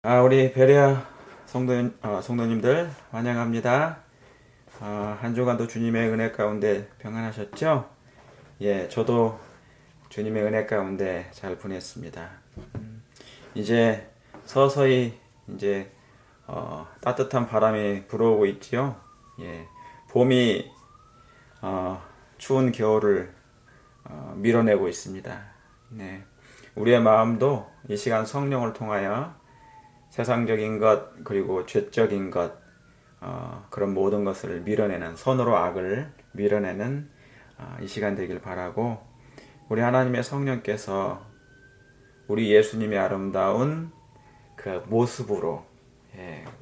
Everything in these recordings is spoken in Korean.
우리 베레아 성도님들 환영합니다. 한 주간도 주님의 은혜 가운데 평안하셨죠? 예, 저도 주님의 은혜 가운데 잘 보냈습니다. 이제 서서히 이제 따뜻한 바람이 불어오고 있지요. 예, 봄이 추운 겨울을 밀어내고 있습니다. 네, 우리의 마음도 이 시간 성령을 통하여 세상적인 것 그리고 죄적인 것 그런 모든 것을 밀어내는 선으로 악을 밀어내는 이 시간 되길 바라고 우리 하나님의 성령께서 우리 예수님의 아름다운 그 모습으로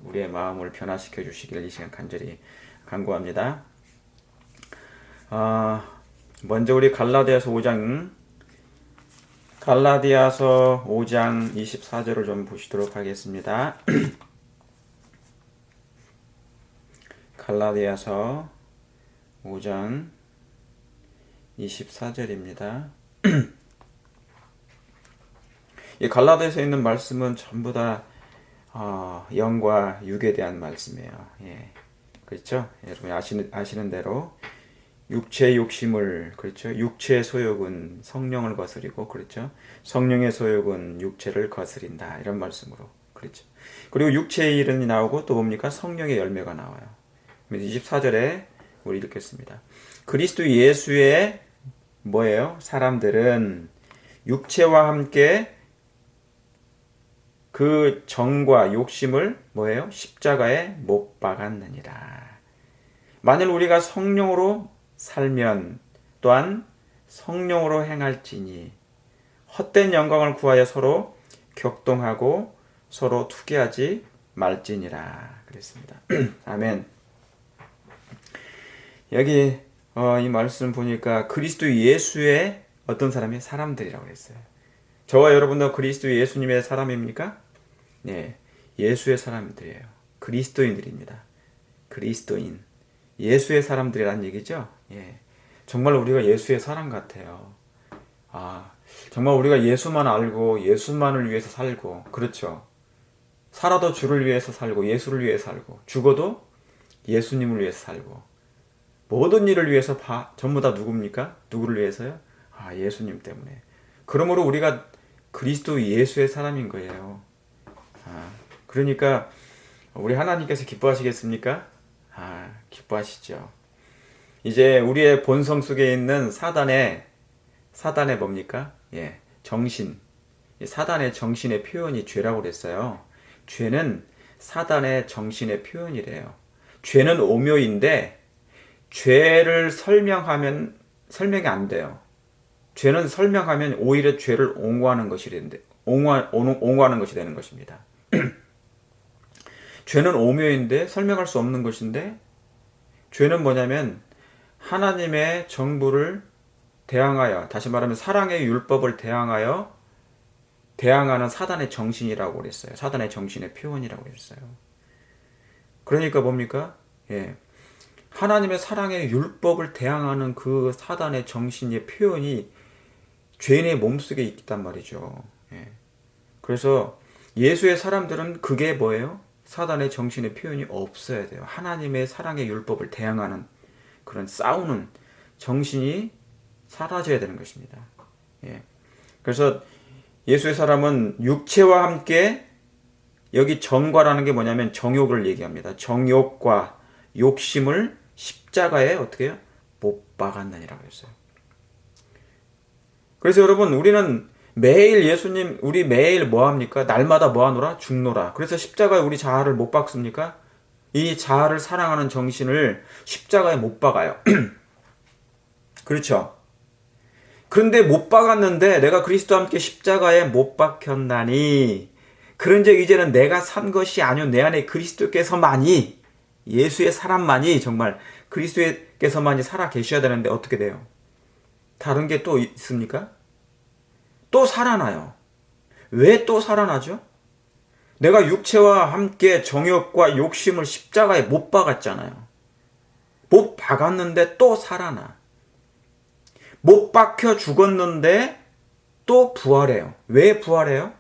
우리의 마음을 변화시켜 주시기를 이 시간 간절히 간구합니다. 먼저 우리 갈라디아서 5장 24절을 좀 보시도록 하겠습니다. 갈라디아서 5장 24절입니다. 이 갈라디아서에 있는 말씀은 전부 다 영과 육에 대한 말씀이에요. 예. 그렇죠? 여러분 아시는 대로 육체의 욕심을, 그렇죠? 육체의 소욕은 성령을 거스리고, 그렇죠? 성령의 소욕은 육체를 거스린다. 이런 말씀으로. 그렇죠? 그리고 육체의 일은 나오고 또 뭡니까? 성령의 열매가 나와요. 24절에 우리 읽겠습니다. 그리스도 예수의 뭐예요? 사람들은 육체와 함께 그 정과 욕심을 뭐예요? 십자가에 못 박았느니라. 만일 우리가 성령으로 살면 또한 성령으로 행할지니 헛된 영광을 구하여 서로 격동하고 서로 투기하지 말지니라. 그랬습니다. 아멘. 여기 이 말씀 보니까 그리스도 예수의 어떤 사람이 사람들이라고 했어요. 저와 여러분도 그리스도 예수님의 사람입니까? 네, 예수의 사람들이에요. 그리스도인들입니다. 그리스도인. 예수의 사람들이라는 얘기죠. 예, 정말 우리가 예수의 사람 같아요. 정말 우리가 예수만 알고 예수만을 위해서 살고, 그렇죠. 살아도 주를 위해서 살고 예수를 위해서 살고 죽어도 예수님을 위해서 살고 모든 일을 위해서 전부 다 누굽니까? 누구를 위해서요? 예수님 때문에. 그러므로 우리가 그리스도 예수의 사람인 거예요. 그러니까 우리 하나님께서 기뻐하시겠습니까? 기뻐하시죠. 이제 우리의 본성 속에 있는 사단의 뭡니까? 예, 정신. 사단의 정신의 표현이 죄라고 그랬어요. 죄는 사단의 정신의 표현이래요. 죄는 오묘인데 죄를 설명하면 설명이 안 돼요. 죄는 설명하면 오히려 죄를 옹호하는 것이 옹호하는 것이 되는 것입니다. 죄는 오묘인데 설명할 수 없는 것인데, 죄는 뭐냐면 하나님의 정부를 대항하여, 다시 말하면 사랑의 율법을 대항하는 사단의 정신이라고 그랬어요. 사단의 정신의 표현이라고 했어요. 그러니까 뭡니까? 예, 하나님의 사랑의 율법을 대항하는 그 사단의 정신의 표현이 죄인의 몸속에 있단 말이죠. 예. 그래서 예수의 사람들은 그게 뭐예요? 사단의 정신의 표현이 없어야 돼요. 하나님의 사랑의 율법을 대항하는 그런 싸우는 정신이 사라져야 되는 것입니다. 예. 그래서 예수의 사람은 육체와 함께, 여기 정과라는 게 뭐냐면 정욕을 얘기합니다. 정욕과 욕심을 십자가에 어떻게 해요? 못 박았느니라고 했어요. 그래서 여러분, 우리는 매일 우리 매일 뭐합니까? 날마다 뭐하노라? 죽노라. 그래서 십자가에 우리 자아를 못 박습니까? 이 자아를 사랑하는 정신을 십자가에 못 박아요. 그렇죠? 그런데 못 박았는데 내가 그리스도와 함께 십자가에 못 박혔나니 그런즉 이제는 내가 산 것이 아니오 내 안에 그리스도께서만이, 예수의 사람만이, 정말 그리스도께서만이 살아 계셔야 되는데 어떻게 돼요? 다른 게 또 있습니까? 또 살아나요. 왜 또 살아나죠? 내가 육체와 함께 정욕과 욕심을 십자가에 못 박았잖아요. 못 박았는데 또 살아나. 못 박혀 죽었는데 또 부활해요. 왜 부활해요?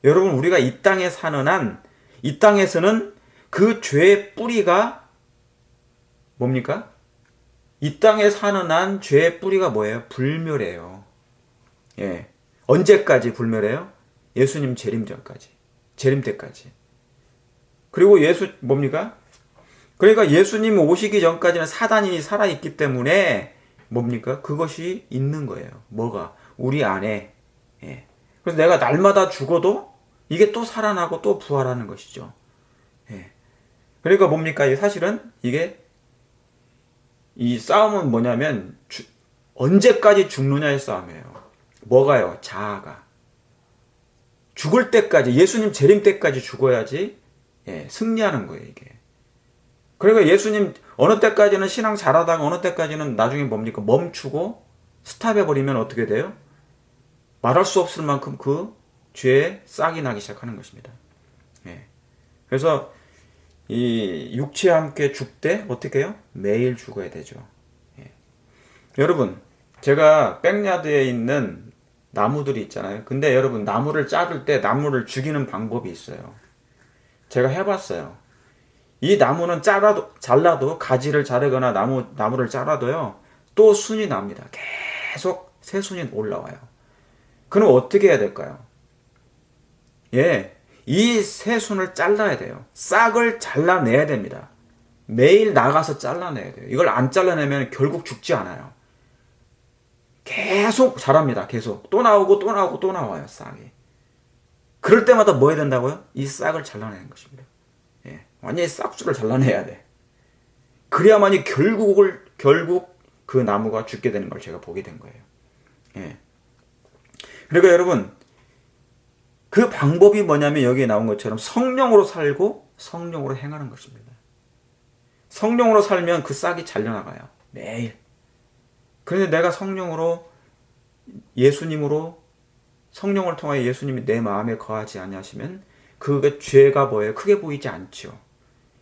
여러분, 우리가 이 땅에 사는 한, 이 땅에서는 그 죄의 뿌리가 뭡니까? 이 땅에 사는 한 죄의 뿌리가 뭐예요? 불멸이에요. 예. 언제까지 불멸해요? 예수님 재림 전까지. 재림 때까지. 그리고 뭡니까? 그러니까 예수님 오시기 전까지는 사단이 살아있기 때문에 뭡니까? 그것이 있는 거예요. 뭐가? 우리 안에. 예. 그래서 내가 날마다 죽어도 이게 또 살아나고 또 부활하는 것이죠. 예. 그러니까 뭡니까? 사실은 이게 이 싸움은 뭐냐면 언제까지 죽느냐의 싸움이에요. 뭐가요? 자아가. 죽을 때까지, 예수님 재림 때까지 죽어야지 승리하는 거예요, 이게. 그러니까 예수님 어느 때까지는 신앙 잘하다가 어느 때까지는 나중에 뭡니까? 멈추고 스탑해버리면 어떻게 돼요? 말할 수 없을 만큼 그 죄에 싹이 나기 시작하는 것입니다. 예. 그래서 이 육체와 함께 죽되 어떻게 해요? 매일 죽어야 되죠. 예. 여러분, 제가 백야드에 있는 나무들이 있잖아요. 근데 여러분, 나무를 자를 때 나무를 죽이는 방법이 있어요. 제가 해봤어요. 이 나무는 잘라도 가지를 자르거나 나무를 잘라도요, 또 순이 납니다. 계속 새 순이 올라와요. 그럼 어떻게 해야 될까요? 예, 이 새 순을 잘라야 돼요. 싹을 잘라내야 됩니다. 매일 나가서 잘라내야 돼요. 이걸 안 잘라내면 결국 죽지 않아요. 계속 자랍니다. 계속 또 나오고 또 나오고 또 나와요, 싹이. 그럴 때마다 뭐 해야 된다고요? 이 싹을 잘라내는 것입니다. 예, 완전히 싹수를 잘라내야 돼. 그래야만이 결국 그 나무가 죽게 되는 걸 제가 보게 된 거예요. 예. 그러니까 여러분, 그 방법이 뭐냐면 여기에 나온 것처럼 성령으로 살고 성령으로 행하는 것입니다. 성령으로 살면 그 싹이 잘려나가요. 매일. 그런데 내가 예수님으로 성령을 통하여 예수님이 내 마음에 거하지 아니하시면 그 죄가 뭐예요? 크게 보이지 않죠.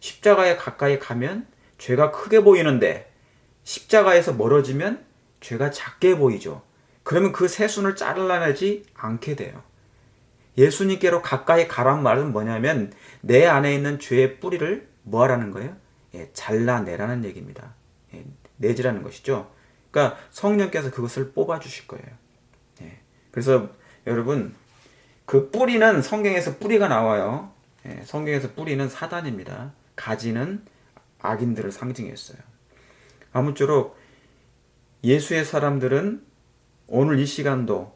십자가에 가까이 가면 죄가 크게 보이는데 십자가에서 멀어지면 죄가 작게 보이죠. 그러면 그 새순을 잘라내지 않게 돼요. 예수님께로 가까이 가란 말은 뭐냐면 내 안에 있는 죄의 뿌리를 뭐 하라는 거예요? 예, 잘라내라는 얘기입니다. 예, 내지라는 것이죠. 그러니까 성령께서 그것을 뽑아주실 거예요. 예, 그래서 여러분, 그 뿌리는 성경에서 뿌리가 나와요. 예, 성경에서 뿌리는 사단입니다. 가지는 악인들을 상징했어요. 아무쪼록 예수의 사람들은 오늘 이 시간도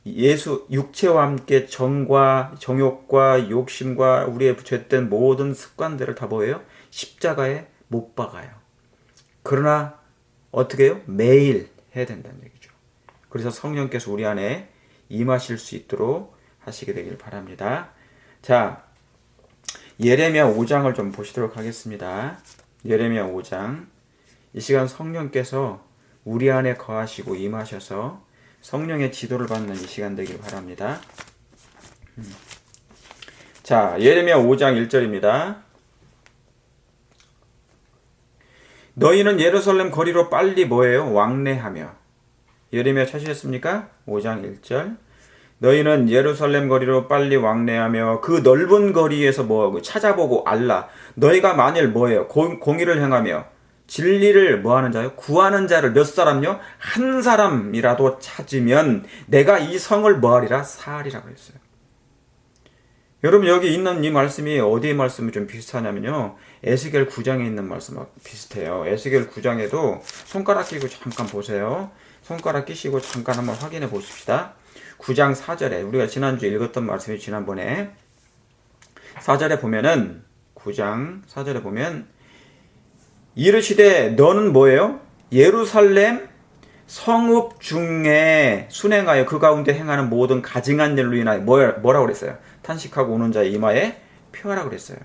육체와 함께 정욕과 욕심과 우리의 죄된 모든 습관들을 다 뭐예요? 십자가에 못 박아요. 그러나 어떻게 해요? 매일 해야 된다는 얘기죠. 그래서 성령께서 우리 안에 임하실 수 있도록 하시게 되길 바랍니다. 자, 예레미야 5장을 좀 보시도록 하겠습니다. 예레미야 5장. 이 시간 성령께서 우리 안에 거하시고 임하셔서 성령의 지도를 받는 이 시간 되길 바랍니다. 자, 예레미야 5장 1절입니다. 너희는 예루살렘 거리로 빨리 뭐예요? 왕래하며. 예레미야 찾으셨습니까? 5장 1절. 너희는 예루살렘 거리로 빨리 왕래하며 그 넓은 거리에서 뭐하고 찾아보고 알라. 너희가 만일 뭐예요? 공의를 행하며 진리를 뭐하는 자요? 구하는 자를 몇 사람요? 한 사람이라도 찾으면 내가 이 성을 뭐하리라? 사하리라 그랬어요. 여러분, 여기 있는 이 말씀이 어디의 말씀이 좀 비슷하냐면요, 에스겔 9장에 있는 말씀하고 비슷해요. 에스겔 9장에도 손가락 끼고 잠깐 보세요. 손가락 끼시고 잠깐 한번 확인해 보십시다. 9장 4절에 우리가 지난주에 읽었던 말씀이 지난번에 4절에 보면은 9장 4절에 보면 이르시되 너는 뭐예요? 예루살렘 성읍 중에 순행하여 그 가운데 행하는 모든 가증한 일로 인하여 뭐라고 그랬어요? 탄식하고 우는 자의 이마에 표하라고 그랬어요.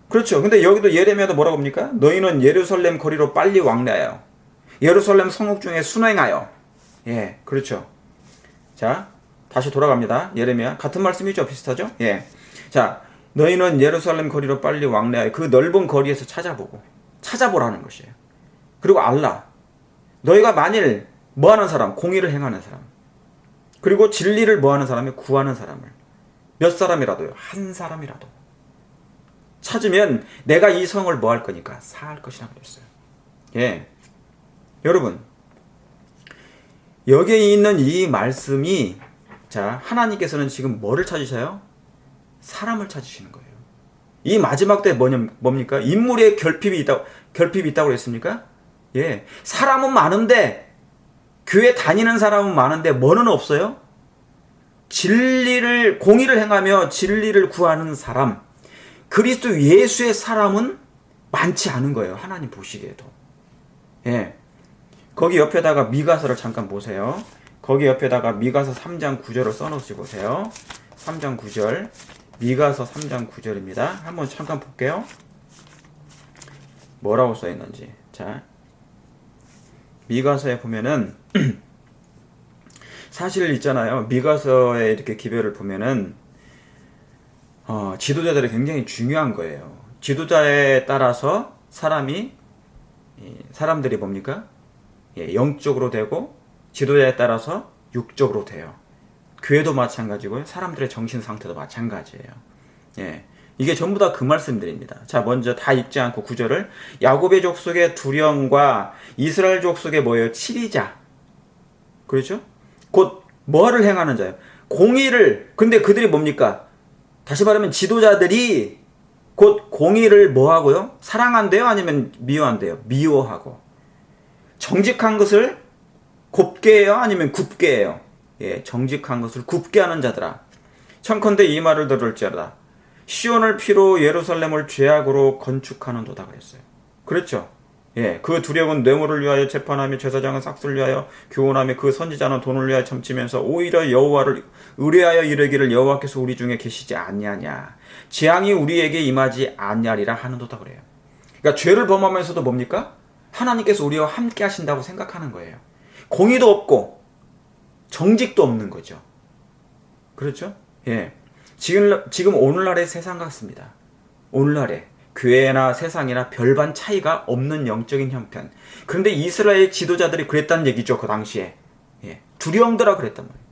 그렇죠. 근데 여기도 예레미야도 뭐라고 합니까? 너희는 예루살렘 거리로 빨리 왕래하여 예루살렘 성읍 중에 순행하여. 예, 그렇죠. 자, 다시 돌아갑니다. 예레미야 같은 말씀이죠? 비슷하죠? 예. 자, 너희는 예루살렘 거리로 빨리 왕래하여 그 넓은 거리에서 찾아보라는 것이에요. 그리고 알라. 너희가 만일 뭐하는 사람? 공의를 행하는 사람. 그리고 진리를 뭐하는 사람이 구하는 사람을. 몇 사람이라도요. 한 사람이라도 찾으면 내가 이 성을 뭐 할 거니까 사할 것이라고 그랬어요. 예. 여러분, 여기에 있는 이 말씀이, 자, 하나님께서는 지금 뭐를 찾으셔요? 사람을 찾으시는 거예요. 이 마지막 때 뭡니까? 인물의 결핍이 있다고 그랬습니까? 예. 사람은 많은데, 교회 다니는 사람은 많은데, 뭐는 없어요? 공의를 행하며 진리를 구하는 사람, 그리스도 예수의 사람은 많지 않은 거예요. 하나님 보시기에도. 예. 거기 옆에다가 미가서를 잠깐 보세요. 거기 옆에다가 미가서 3장 9절을 써놓으시고 보세요. 3장 9절. 미가서 3장 9절입니다. 한번 잠깐 볼게요. 뭐라고 써있는지. 자, 미가서에 보면은 사실 있잖아요. 미가서의 이렇게 기별을 보면은 지도자들이 굉장히 중요한 거예요. 지도자에 따라서 사람들이 뭡니까? 예, 영적으로 되고 지도자에 따라서 육적으로 돼요. 교회도 마찬가지고요. 사람들의 정신 상태도 마찬가지예요. 예, 이게 전부 다 그 말씀들입니다. 자, 먼저 다 읽지 않고 9절을 야곱의 족속의 두령과 이스라엘 족속의 뭐예요? 치리자. 그렇죠? 곧 뭐를 행하는 자예요? 공의를. 근데 그들이 뭡니까? 다시 말하면 지도자들이 곧 공의를 뭐 하고요? 사랑한대요? 아니면 미워한대요? 미워하고. 정직한 것을 곱게 해요? 아니면 굽게 해요? 예, 정직한 것을 굽게 하는 자들아. 청컨대 이 말을 들을지어다. 시온을 피로 예루살렘을 죄악으로 건축하는도다 그랬어요. 그렇죠? 예, 그 두려운 뇌물을 위하여 재판하며 제사장은 삭슬을 위하여 교훈하며 그 선지자는 돈을 위하여 점치면서 오히려 여호와를 의뢰하여 이르기를 여호와께서 우리 중에 계시지 아니하냐, 재앙이 우리에게 임하지 아니하리라 하는도다 그래요. 그러니까 죄를 범하면서도 뭡니까? 하나님께서 우리와 함께 하신다고 생각하는 거예요. 공의도 없고 정직도 없는 거죠. 그렇죠? 예, 지금 오늘날의 세상 같습니다. 오늘날의 교회나 세상이나 별반 차이가 없는 영적인 형편. 그런데 이스라엘 지도자들이 그랬다는 얘기죠. 그 당시에. 예, 두려움더라 그랬단 말이에요.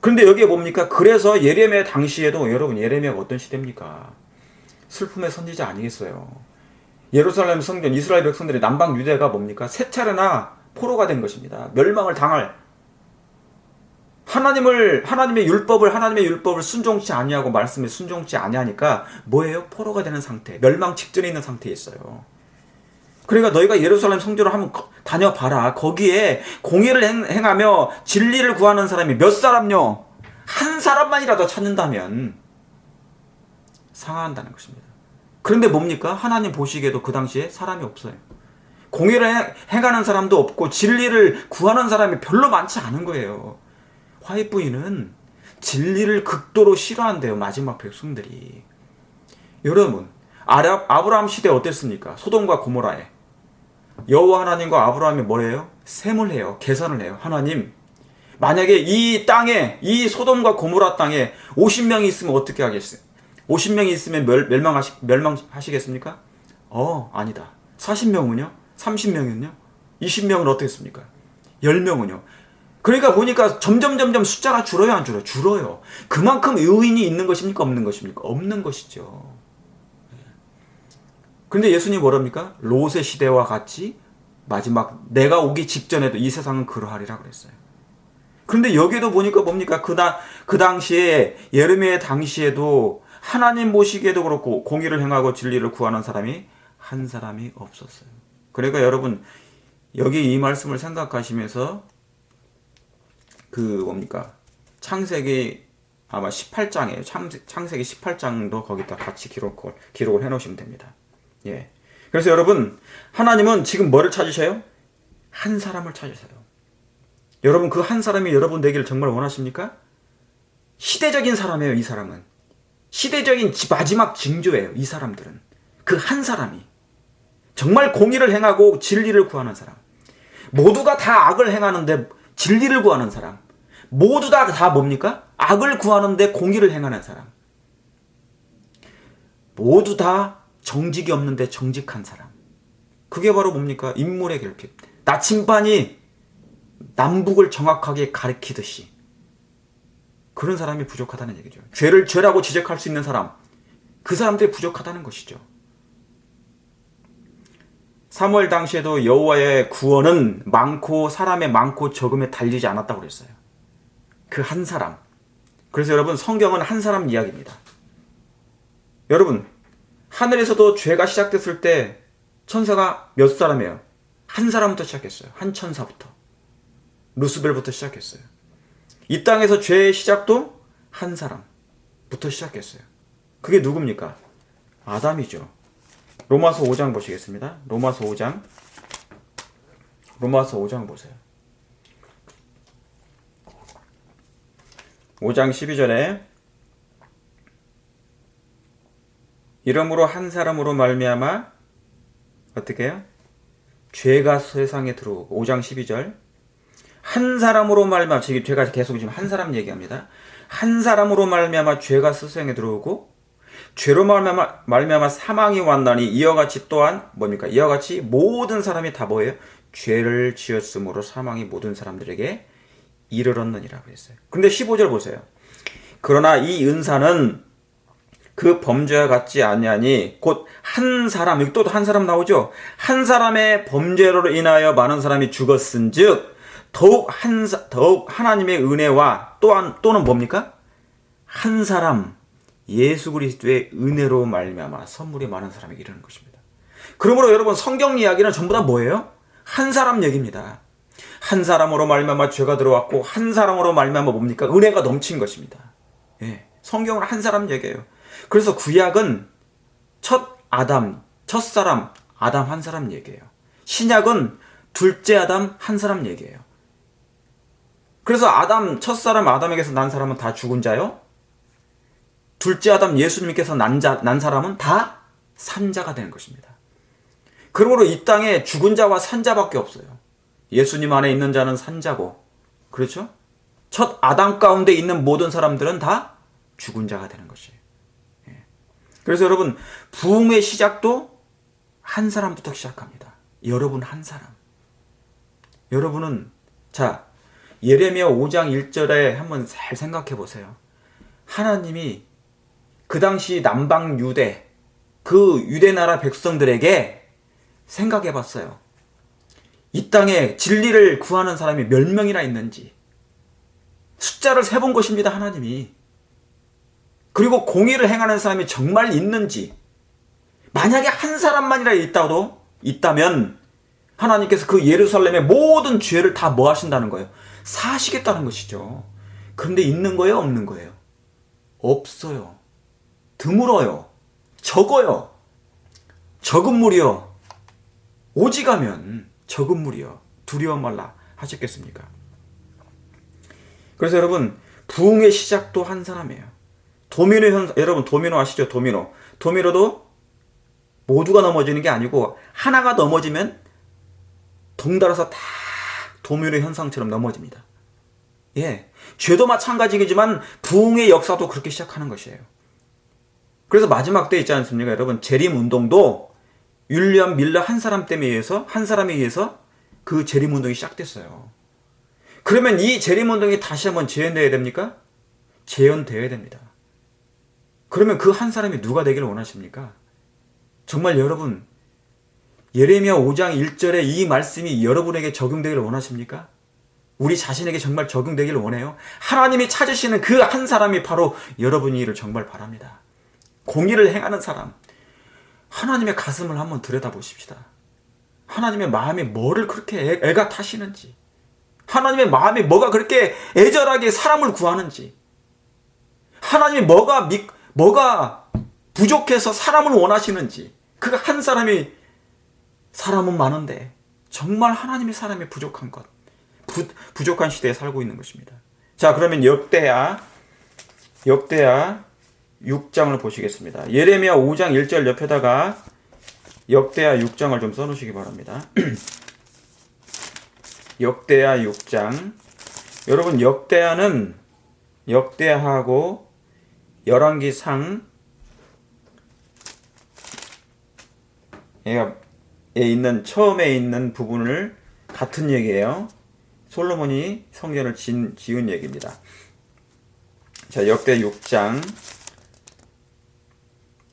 그런데 여기에 뭡니까? 그래서 예레미야 당시에도, 여러분, 예레미야가 어떤 시대입니까? 슬픔의 선지자 아니겠어요? 예루살렘 성전, 이스라엘 백성들이 남방 유대가 뭡니까? 세 차례나 포로가 된 것입니다. 멸망을 당할. 하나님의 율법을 순종치 아니하고 말씀에 순종치 아니하니까 뭐예요? 포로가 되는 상태, 멸망 직전에 있는 상태에 있어요. 그러니까 너희가 예루살렘 성전을 한번 다녀봐라. 거기에 공의를 행하며 진리를 구하는 사람이 몇 사람요? 한 사람만이라도 찾는다면 상하한다는 것입니다. 그런데 뭡니까? 하나님 보시기에도 그 당시에 사람이 없어요. 공의를 행하는 사람도 없고 진리를 구하는 사람이 별로 많지 않은 거예요. 화해 부인은 진리를 극도로 싫어한대요. 마지막 백성들이. 여러분, 아브라함 시대 어땠습니까? 소돔과 고모라에 여호와 하나님과 아브라함이 뭐래요? 셈을 해요. 계산을 해요. 하나님, 만약에 이 땅에, 이 소돔과 고모라 땅에 50명이 있으면 어떻게 하겠어요? 50명이 있으면 멸망하시겠습니까? 아니다. 40명은요? 30명은요? 20명은 어떻겠습니까? 10명은요? 그러니까 보니까 점점 숫자가 줄어요, 안 줄어요? 줄어요. 그만큼 의인이 있는 것입니까? 없는 것입니까? 없는 것이죠. 그런데 예수님이 뭐랍니까? 롯의 시대와 같이 마지막 내가 오기 직전에도 이 세상은 그러하리라 그랬어요. 그런데 여기에도 보니까 뭡니까? 그 당시에, 예레미야 당시에도 하나님 보시기에도 그렇고 공의를 행하고 진리를 구하는 사람이 한 사람이 없었어요. 그러니까 여러분, 여기 이 말씀을 생각하시면서 창세기 아마 18장이에요. 창세기 18장도 거기다 같이 기록을 해놓으시면 됩니다. 예. 그래서 여러분, 하나님은 지금 뭐를 찾으셔요? 한 사람을 찾으세요. 여러분, 그 한 사람이 여러분 되기를 정말 원하십니까? 시대적인 사람이에요. 이 사람은 시대적인 마지막 징조예요. 이 사람들은 그 한 사람이 정말 공의를 행하고 진리를 구하는 사람, 모두가 다 악을 행하는데 진리를 구하는 사람, 모두 다 뭡니까? 악을 구하는데 공의를 행하는 사람, 모두 다 정직이 없는데 정직한 사람. 그게 바로 뭡니까? 인물의 결핍. 나침반이 남북을 정확하게 가리키듯이 그런 사람이 부족하다는 얘기죠. 죄를 죄라고 지적할 수 있는 사람, 그 사람들이 부족하다는 것이죠. 사무엘 당시에도 여호와의 구원은 많고 사람의 많고 적음에 달리지 않았다고 그랬어요. 그 한 사람. 그래서 여러분, 성경은 한 사람 이야기입니다. 여러분, 하늘에서도 죄가 시작됐을 때 천사가 몇 사람이에요? 한 사람부터 시작했어요. 한 천사부터. 루스벨부터 시작했어요. 이 땅에서 죄의 시작도 한 사람부터 시작했어요. 그게 누굽니까? 아담이죠. 로마서 5장 보시겠습니다. 로마서 5장 보세요. 5장 12절에 이러므로 한 사람으로 말미암아 어떻게 해요? 죄가 세상에 들어오고 5장 12절 한 사람으로 말미암아 죄가 계속 지금 한 사람 얘기합니다. 한 사람으로 말미암아 죄가 세상에 들어오고 죄로 말미암아 사망이 왔나니 이와 같이 또한 뭡니까? 이와 같이 모든 사람이 다 뭐예요? 죄를 지었으므로 사망이 모든 사람들에게 이르렀느니라 그랬어요. 근데 15절 보세요. 그러나 이 은사는 그 범죄와 같지 아니하니 곧 한 사람, 여기 또 한 사람 나오죠? 한 사람의 범죄로 인하여 많은 사람이 죽었은즉 더욱 하나님의 은혜와 또는 뭡니까? 한 사람 예수 그리스도의 은혜로 말미암아 선물이 많은 사람에게 이르는 것입니다. 그러므로 여러분, 성경 이야기는 전부 다 뭐예요? 한 사람 얘기입니다. 한 사람으로 말미암아 죄가 들어왔고 한 사람으로 말미암아 뭡니까? 은혜가 넘친 것입니다. 예, 성경은 한 사람 얘기예요. 그래서 구약은 첫사람 아담 한 사람 얘기예요. 신약은 둘째 아담 한 사람 얘기예요. 그래서 첫사람 아담에게서 난 사람은 다 죽은 자요. 둘째 아담 예수님께서 난 사람은 다 산자가 되는 것입니다. 그러므로 이 땅에 죽은 자와 산자밖에 없어요. 예수님 안에 있는 자는 산자고, 그렇죠? 첫 아담 가운데 있는 모든 사람들은 다 죽은 자가 되는 것이에요. 그래서 여러분, 부흥의 시작도 한 사람부터 시작합니다. 여러분 한 사람. 여러분은 예레미야 5장 1절에 한번 잘 생각해 보세요. 하나님이 그 당시 남방 유대, 그 유대 나라 백성들에게 생각해 봤어요. 이 땅에 진리를 구하는 사람이 몇 명이나 있는지. 숫자를 세본 것입니다, 하나님이. 그리고 공의를 행하는 사람이 정말 있는지. 만약에 한 사람만이라 있다면 하나님께서 그 예루살렘의 모든 죄를 다 뭐 하신다는 거예요? 사시겠다는 것이죠. 그런데 있는 거예요, 없는 거예요? 없어요. 드물어요. 적어요. 적은 무리여. 오직하면 적은 무리여. 두려워 말라 하셨겠습니까? 그래서 여러분, 부흥의 시작도 한 사람이에요. 여러분 도미노 아시죠? 도미노도 모두가 넘어지는 게 아니고 하나가 넘어지면 덩달아서 다 도미노 현상처럼 넘어집니다. 예, 죄도 마찬가지지만 부흥의 역사도 그렇게 시작하는 것이에요. 그래서 마지막 때 있지 않습니까? 여러분, 재림 운동도 윌리엄 밀러 한 사람에 의해서 그 재림 운동이 시작됐어요. 그러면 이 재림 운동이 다시 한번 재현되어야 됩니까? 재현되어야 됩니다. 그러면 그 한 사람이 누가 되기를 원하십니까? 정말 여러분, 예레미야 5장 1절에 이 말씀이 여러분에게 적용되기를 원하십니까? 우리 자신에게 정말 적용되기를 원해요? 하나님이 찾으시는 그 한 사람이 바로 여러분이기를 정말 바랍니다. 공의를 행하는 사람. 하나님의 가슴을 한번 들여다보십시다. 하나님의 마음이 뭐를 그렇게 애가 타시는지, 하나님의 마음이 뭐가 그렇게 애절하게 사람을 구하는지, 하나님이 뭐가 부족해서 사람을 원하시는지. 그 한 사람이, 사람은 많은데 정말 하나님의 사람이 부족한 것, 부족한 시대에 살고 있는 것입니다. 자, 그러면 역대하 6장을 보시겠습니다. 예레미야 5장 1절 옆에다가 역대하 6장을 좀 써놓으시기 바랍니다. 역대하 6장. 여러분, 역대하고 열왕기상에 처음에 있는 부분을 같은 얘기예요. 솔로몬이 성전을 지은 얘기입니다. 자, 역대 6장.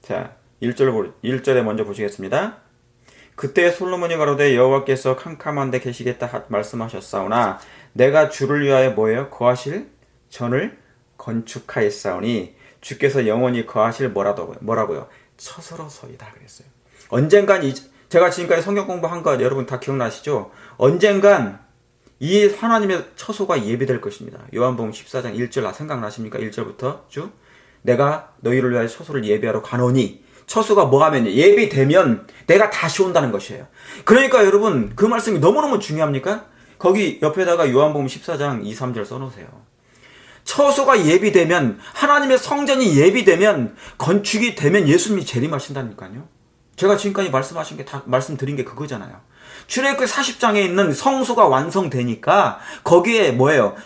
자, 1절에 먼저 보시겠습니다. 그때 솔로몬이 가로되 여호와께서 캄캄한 데 계시겠다 말씀하셨사오나 내가 주를 위하여 뭐예요? 거하실 전을 건축하였사오니 주께서 영원히 거하실 뭐라고요? 처소로서이다 그랬어요. 언젠간 제가 지금까지 성경 공부한 거 여러분 다 기억나시죠? 언젠간 이 하나님의 처소가 예비될 것입니다. 요한복음 14장 1절 생각나십니까? 1절부터 쭉 내가 너희를 위하여 처소를 예비하러 가노니 처소가 뭐하면 예비되면 내가 다시 온다는 것이에요. 그러니까 여러분 그 말씀이 너무너무 중요합니까? 거기 옆에다가 요한복음 14장 2, 3절 써놓으세요. 처소가 예비되면 하나님의 성전이 예비되면 건축이 되면 예수님이 재림하신다니까요. 제가 지금까지 말씀하신 게 다 말씀드린 게 그거잖아요. 출애굽기 40장에 있는 성소가 완성되니까 거기에 뭐예요?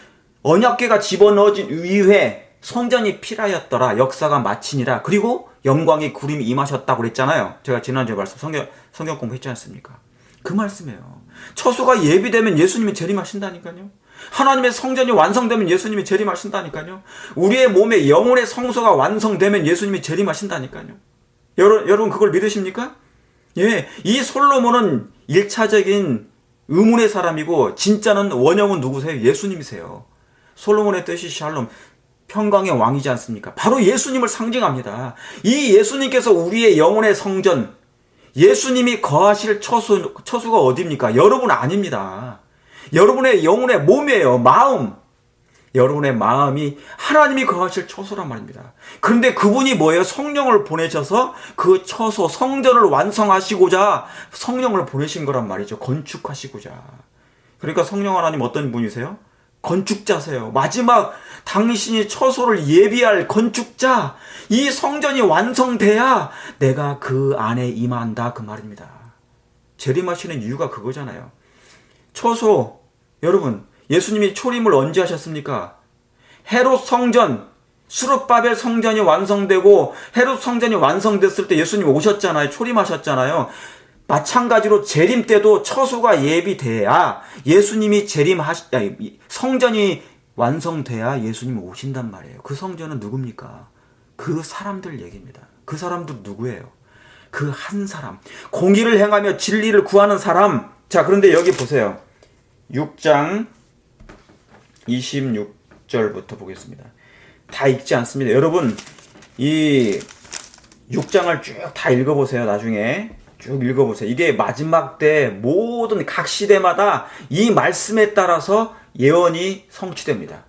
언약궤가 집어넣어진 이후에 성전이 필하였더라. 역사가 마치니라. 그리고 영광의 구름이 임하셨다고 그랬잖아요. 제가 지난주에 말씀 성경 공부했지 않습니까? 그 말씀이에요. 처소가 예비되면 예수님이 재림하신다니까요. 하나님의 성전이 완성되면 예수님이 재림하신다니까요. 우리의 몸의 영혼의 성소가 완성되면 예수님이 재림하신다니까요. 여러분 그걸 믿으십니까? 예, 이 솔로몬은 1차적인 의문의 사람이고 진짜는 원형은 누구세요? 예수님이세요. 솔로몬의 뜻이 샬롬, 평강의 왕이지 않습니까? 바로 예수님을 상징합니다. 이 예수님께서 우리의 영혼의 성전, 예수님이 거하실 처수가 어디입니까? 여러분 아닙니다. 여러분의 영혼의 몸이에요. 마음. 여러분의 마음이 하나님이 거하실 처소란 말입니다. 그런데 그분이 뭐예요? 성령을 보내셔서 그 처소, 성전을 완성하시고자 성령을 보내신 거란 말이죠. 건축하시고자. 그러니까 성령 하나님 어떤 분이세요? 건축자세요. 마지막 당신이 처소를 예비할 건축자. 이 성전이 완성돼야 내가 그 안에 임한다 그 말입니다. 재림하시는 이유가 그거잖아요. 처소, 여러분 예수님이 초림을 언제 하셨습니까? 헤롯 성전, 수르바벨 성전이 완성되고 헤롯 성전이 완성됐을 때 예수님이 오셨잖아요. 초림하셨잖아요. 마찬가지로 재림 때도 처소가 예비돼야 예수님이 성전이 완성돼야 예수님이 오신단 말이에요. 그 성전은 누굽니까? 그 사람들 얘기입니다. 그 사람들 누구예요? 그 한 사람. 공의를 행하며 진리를 구하는 사람. 자, 그런데 여기 보세요. 6장 26절부터 보겠습니다. 다 읽지 않습니다. 여러분 이 6장을 쭉 다 읽어보세요. 나중에 쭉 읽어보세요. 이게 마지막 때 모든 각 시대마다 이 말씀에 따라서 예언이 성취됩니다.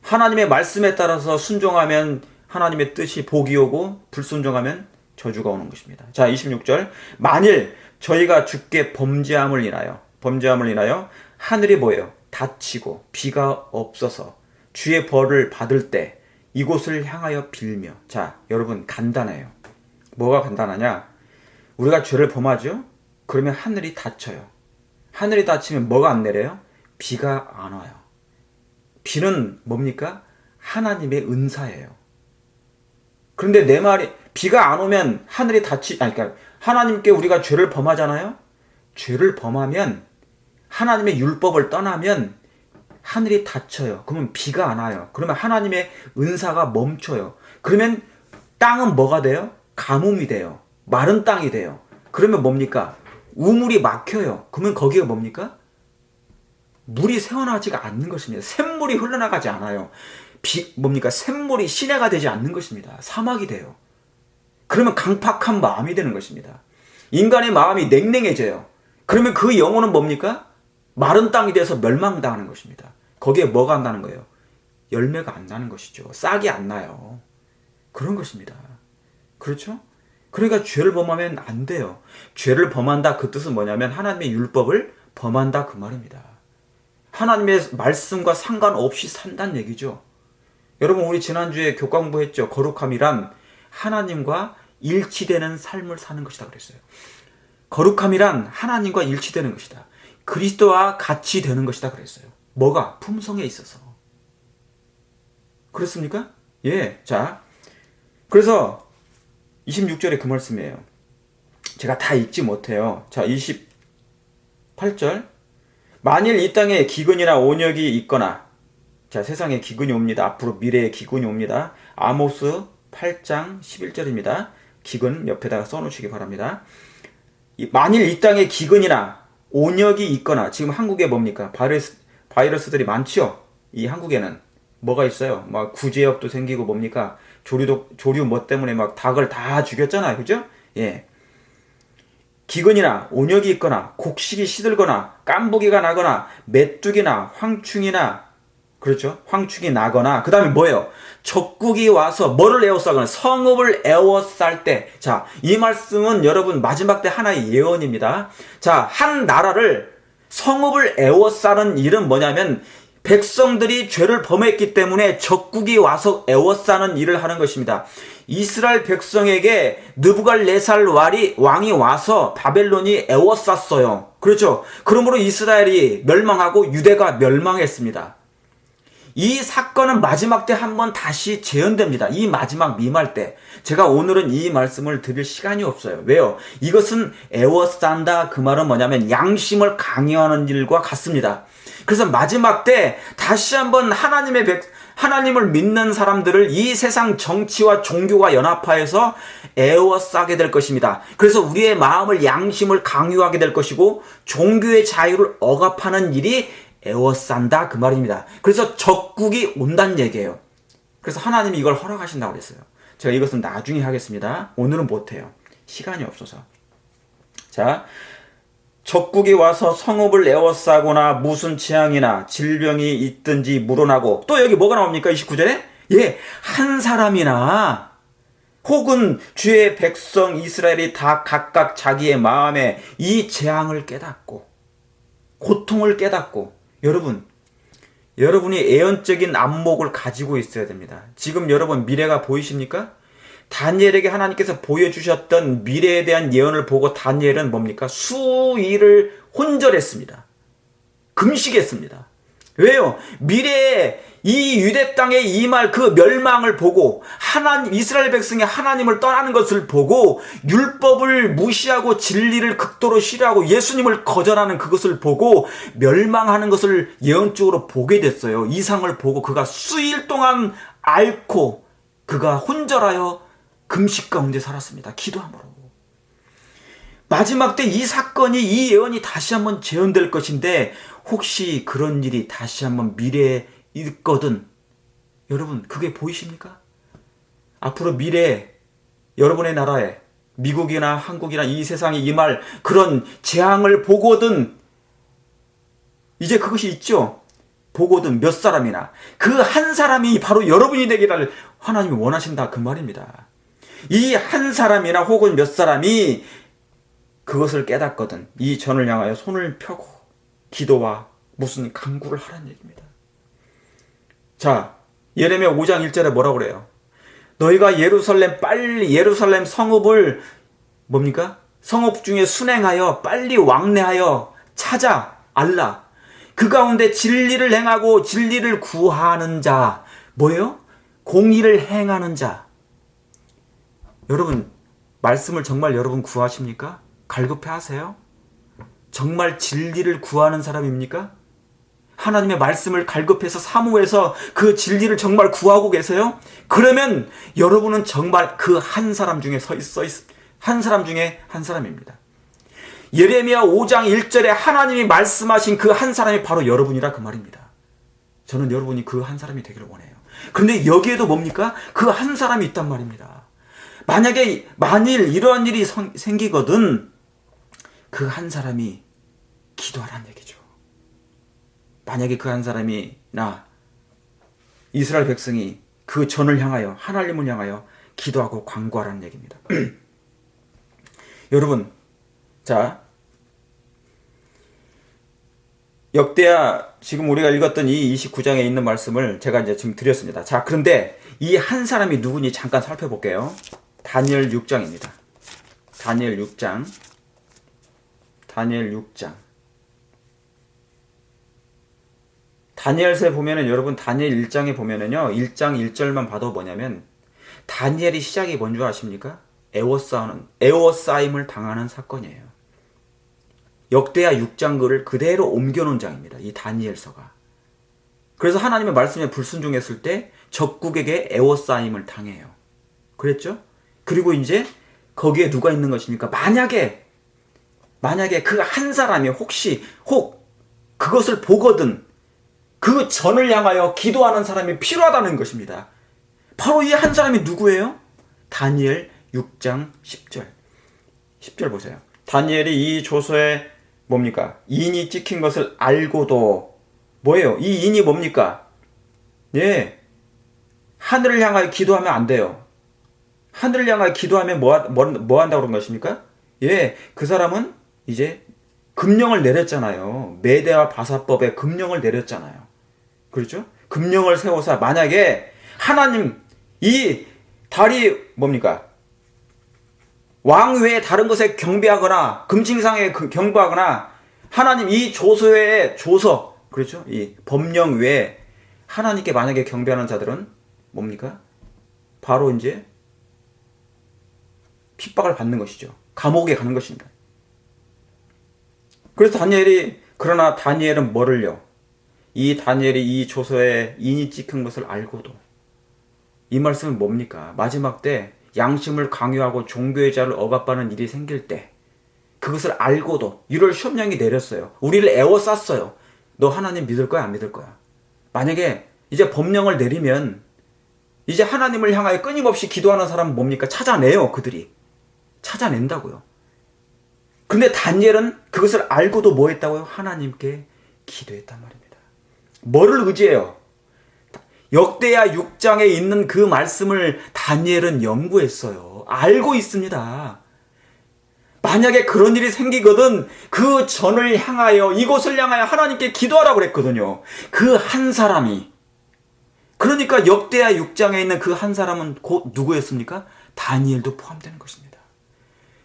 하나님의 말씀에 따라서 순종하면 하나님의 뜻이 복이 오고 불순종하면 저주가 오는 것입니다. 자, 26절. 만일 저희가 주께 범죄함을 인하여 하늘이 뭐예요? 닫히고 비가 없어서 주의 벌을 받을 때 이곳을 향하여 빌며. 자, 여러분 간단해요. 뭐가 간단하냐? 우리가 죄를 범하죠? 그러면 하늘이 닫혀요. 하늘이 닫히면 뭐가 안 내려요? 비가 안 와요. 비는 뭡니까? 하나님의 은사예요. 그런데 내 말이 비가 안 오면 하늘이 그러니까 하나님께 우리가 죄를 범하잖아요? 죄를 범하면 하나님의 율법을 떠나면 하늘이 닫혀요. 그러면 비가 안 와요. 그러면 하나님의 은사가 멈춰요. 그러면 땅은 뭐가 돼요? 가뭄이 돼요. 마른 땅이 돼요. 그러면 뭡니까? 우물이 막혀요. 그러면 거기가 뭡니까? 물이 새어나지가 않는 것입니다. 샘물이 흘러나가지 않아요. 샘물이 시내가 되지 않는 것입니다. 사막이 돼요. 그러면 강팍한 마음이 되는 것입니다. 인간의 마음이 냉랭해져요. 그러면 그 영혼은 뭡니까? 마른 땅이 돼서 멸망당하는 것입니다. 거기에 뭐가 안 나는 거예요? 열매가 안 나는 것이죠. 싹이 안 나요. 그런 것입니다. 그렇죠? 그러니까 죄를 범하면 안 돼요. 죄를 범한다 그 뜻은 뭐냐면 하나님의 율법을 범한다 그 말입니다. 하나님의 말씀과 상관없이 산다는 얘기죠. 여러분 우리 지난주에 교과 공부했죠. 거룩함이란 하나님과 일치되는 삶을 사는 것이다 그랬어요. 거룩함이란 하나님과 일치되는 것이다. 그리스도와 같이 되는 것이다 그랬어요. 뭐가? 품성에 있어서. 그렇습니까? 예. 자, 그래서 26절에 그 말씀이에요. 제가 다 읽지 못해요. 자, 28절. 만일 이 땅에 기근이나 온역이 있거나 자, 세상에 기근이 옵니다. 앞으로 미래에 기근이 옵니다. 아모스 8장 11절입니다. 기근 옆에다가 써놓으시기 바랍니다. 만일 이 땅에 기근이나 온역이 있거나, 지금 한국에 뭡니까? 바이러스들이 많죠? 이 한국에는 뭐가 있어요? 막 구제역도 생기고 뭡니까? 조류 뭐 때문에 막 닭을 다 죽였잖아요. 그죠? 예. 기근이나 온역이 있거나, 곡식이 시들거나, 깐부기가 나거나, 메뚜기나 황충이나, 그렇죠? 황충이 나거나, 그 다음에 뭐예요? 적국이 와서 뭐를 에워싸거나, 성읍을 에워쌀 때. 자, 이 말씀은 여러분 마지막 때 하나의 예언입니다. 자, 한 나라를 성읍을 에워싸는 일은 뭐냐면, 백성들이 죄를 범했기 때문에 적국이 와서 에워싸는 일을 하는 것입니다. 이스라엘 백성에게 느부갈네살 왕이 와서 바벨론이 에워쌌어요. 그렇죠? 그러므로 이스라엘이 멸망하고 유대가 멸망했습니다. 이 사건은 마지막 때 한번 다시 재현됩니다. 이 마지막 미말 때. 제가 오늘은 이 말씀을 드릴 시간이 없어요. 왜요? 이것은 에워싼다, 그 말은 뭐냐면 양심을 강요하는 일과 같습니다. 그래서 마지막 때 다시 한번 하나님을 믿는 사람들을 이 세상 정치와 종교가 연합하여서 에워싸게 될 것입니다. 그래서 우리의 마음을, 양심을 강요하게 될 것이고, 종교의 자유를 억압하는 일이 에워싼다, 그 말입니다. 그래서 적국이 온다는 얘기예요. 그래서 하나님이 이걸 허락하신다고 그랬어요. 제가 이것은 나중에 하겠습니다. 오늘은 못해요. 시간이 없어서. 자, 적국이 와서 성읍을 에워싸거나 무슨 재앙이나 질병이 있든지 물어나고, 또 여기 뭐가 나옵니까? 29절에? 예, 한 사람이나 혹은 주의 백성 이스라엘이 다 각각 자기의 마음에 이 재앙을 깨닫고, 고통을 깨닫고, 여러분이 예언적인 안목을 가지고 있어야 됩니다. 지금 여러분 미래가 보이십니까? 다니엘에게 하나님께서 보여주셨던 미래에 대한 예언을 보고 다니엘은 뭡니까? 수일을 혼절했습니다. 금식했습니다. 왜요? 미래에 이 유대 땅의 이 말, 그 멸망을 보고, 이스라엘 백성이 하나님을 떠나는 것을 보고, 율법을 무시하고 진리를 극도로 싫어하고 예수님을 거절하는 그것을 보고 멸망하는 것을 예언적으로 보게 됐어요. 이상을 보고 그가 수일 동안 앓고 그가 혼절하여 금식 가운데 살았습니다. 기도함으로. 마지막 때 이 사건이, 이 예언이 다시 한번 재현될 것인데, 혹시 그런 일이 다시 한번 미래에 있거든, 여러분 그게 보이십니까? 앞으로 미래에 여러분의 나라에, 미국이나 한국이나 이 세상에 임할 그런 재앙을 보거든, 이제 그것이 있죠. 보거든 몇 사람이나 그 한 사람이 바로 여러분이 되기를 하나님이 원하신다, 그 말입니다. 이 한 사람이나 혹은 몇 사람이 그것을 깨닫거든 이 전을 향하여 손을 펴고 기도와 무슨 간구를 하라는 얘기입니다. 자, 예레미야 5장 1절에 뭐라고 그래요? 너희가 예루살렘 성읍을 뭡니까? 성읍 중에 순행하여 빨리 왕래하여 찾아 알라. 그 가운데 진리를 행하고 진리를 구하는 자, 뭐예요? 공의를 행하는 자. 여러분, 말씀을 정말 여러분 구하십니까? 갈급해 하세요? 정말 진리를 구하는 사람입니까? 하나님의 말씀을 갈급해서 사모해서 그 진리를 정말 구하고 계세요? 그러면 여러분은 정말 그 한 사람 중에 한 사람 중에 한 사람입니다. 예레미야 5장 1절에 하나님이 말씀하신 그 한 사람이 바로 여러분이라, 그 말입니다. 저는 여러분이 그 한 사람이 되기를 원해요. 그런데 여기에도 뭡니까? 그 한 사람이 있단 말입니다. 만일 이러한 일이 생기거든, 그 한 사람이 기도하라는 얘기죠. 만약에 그 한 사람이나 이스라엘 백성이 그 전을 향하여, 하나님을 향하여 기도하고 간구하라는 얘기입니다. 여러분, 자, 역대하 지금 우리가 읽었던 이 29장에 있는 말씀을 제가 이제 지금 드렸습니다. 자, 그런데 이 한 사람이 누구니 잠깐 살펴볼게요. 다니엘 6장입니다. 다니엘 6장. 다니엘서에 보면은, 여러분 다니엘 1장에 보면은요, 1장 1절만 봐도 뭐냐면, 다니엘이 시작이 뭔지 아십니까? 에워싸임을 당하는 사건이에요. 역대하 6장 글을 그대로 옮겨놓은 장입니다. 이 다니엘서가. 그래서 하나님의 말씀에 불순종했을 때 적국에게 애워싸임을 당해요. 그랬죠? 그리고 이제 거기에 누가 있는 것입니까? 만약에 그 한 사람이 혹 그것을 보거든 그 전을 향하여 기도하는 사람이 필요하다는 것입니다. 바로 이 한 사람이 누구예요? 다니엘 6장 10절. 10절 보세요. 다니엘이 이 조서에 뭡니까? 인이 찍힌 것을 알고도 뭐예요? 이 인이 뭡니까? 예. 하늘을 향하여 기도하면 안 돼요. 하늘을 향하여 기도하면 뭐 한다고 그런 것입니까? 예. 그 사람은 이제 금령을 내렸잖아요. 메대와 바사법에 금령을 내렸잖아요. 그렇죠? 금령을 세워서 만약에 하나님 이 달이 뭡니까? 왕 외에 다른 것에 경배하거나 금칭상에 경배하거나 하나님 이 조서의 조서 그렇죠? 이 법령 외에 하나님께 만약에 경배하는 자들은 뭡니까? 바로 이제 핍박을 받는 것이죠. 감옥에 가는 것입니다. 그래서 그러나 다니엘은 뭐를요? 이 다니엘이 이 조서에 인이 찍힌 것을 알고도 이 말씀은 뭡니까? 마지막 때 양심을 강요하고 종교의 자를 억압하는 일이 생길 때 그것을 알고도 1월 시험령이 내렸어요. 우리를 애워쌌어요. 너 하나님 믿을 거야 안 믿을 거야? 만약에 이제 법령을 내리면 이제 하나님을 향하여 끊임없이 기도하는 사람은 뭡니까? 찾아내요. 그들이. 찾아낸다고요. 근데 다니엘은 그것을 알고도 뭐 했다고요? 하나님께 기도했단 말입니다. 뭐를 의지해요? 역대하 6장에 있는 그 말씀을 다니엘은 연구했어요. 알고 있습니다. 만약에 그런 일이 생기거든 그 전을 향하여 이곳을 향하여 하나님께 기도하라고 그랬거든요. 그 한 사람이 그러니까 역대하 6장에 있는 그 한 사람은 곧 누구였습니까? 다니엘도 포함되는 것입니다.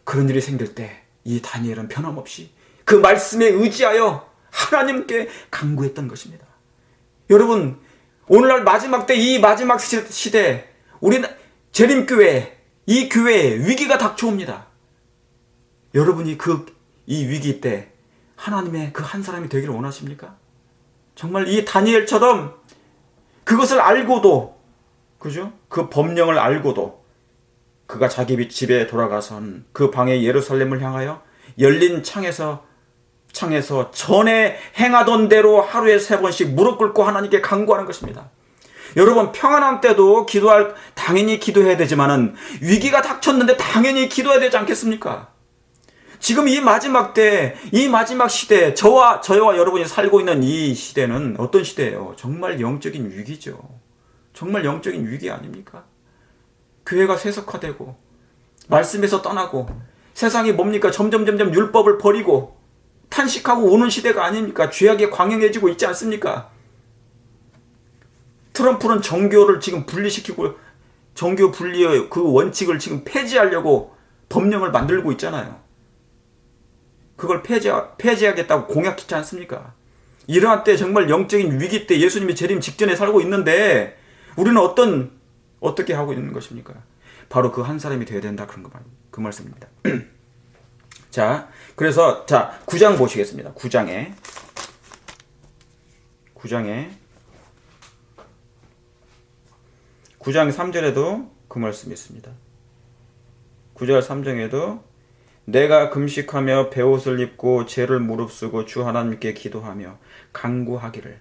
그런 일이 생길 때 이 다니엘은 변함없이 그 말씀에 의지하여 하나님께 간구했던 것입니다. 여러분 오늘날 마지막 때 이 마지막 시대 우리 재림교회 이 교회에 위기가 닥쳐옵니다. 여러분이 이 위기 때 하나님의 그 한 사람이 되기를 원하십니까? 정말 이 다니엘처럼 그것을 알고도 그죠? 그 법령을 알고도 그가 자기 집에 돌아가선 그 방에 예루살렘을 향하여 열린 창에서 전에 행하던 대로 하루에 3번씩 무릎 꿇고 하나님께 간구하는 것입니다. 여러분 평안한 때도 당연히 기도해야 되지만은 위기가 닥쳤는데 당연히 기도해야 되지 않겠습니까? 지금 이 마지막 때, 이 마지막 시대, 저와 여러분이 살고 있는 이 시대는 어떤 시대예요? 정말 영적인 위기죠. 정말 영적인 위기 아닙니까? 교회가 세속화되고 말씀에서 떠나고 세상이 뭡니까? 점점 율법을 버리고 탄식하고 오는 시대가 아닙니까? 죄악에 광영해지고 있지 않습니까? 트럼프는 정교를 지금 분리시키고 정교 분리의 그 원칙을 지금 폐지하려고 법령을 만들고 있잖아요. 그걸 폐지하겠다고 공약했지 않습니까? 이러한 때 정말 영적인 위기 때 예수님이 재림 직전에 살고 있는데 우리는 어떻게 하고 있는 것입니까? 바로 그 한 사람이 되어야 된다 그 말씀입니다. 자, 그래서 9장 보시겠습니다. 9장에 9장 3절에도 그 말씀이 있습니다. 9절 3장에도 내가 금식하며 베옷을 입고 죄를 무릅쓰고 주 하나님께 기도하며 간구하기를.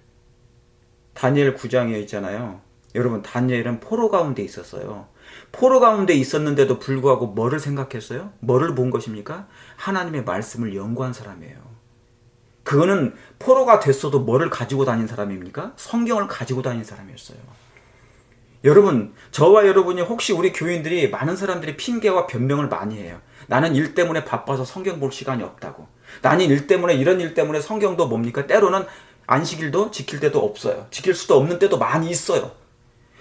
다니엘 9장에 있잖아요. 여러분 다니엘은 포로 가운데 있었어요. 포로 가운데 있었는데도 불구하고 뭐를 생각했어요? 뭐를 본 것입니까? 하나님의 말씀을 연구한 사람이에요. 그거는 포로가 됐어도 뭐를 가지고 다닌 사람입니까? 성경을 가지고 다닌 사람이었어요. 여러분 저와 여러분이 혹시 우리 교인들이 많은 사람들이 핑계와 변명을 많이 해요. 나는 일 때문에 바빠서 성경 볼 시간이 없다고. 나는 이런 일 때문에 성경도 뭡니까? 때로는 안식일도 지킬 때도 없어요. 지킬 수도 없는 때도 많이 있어요.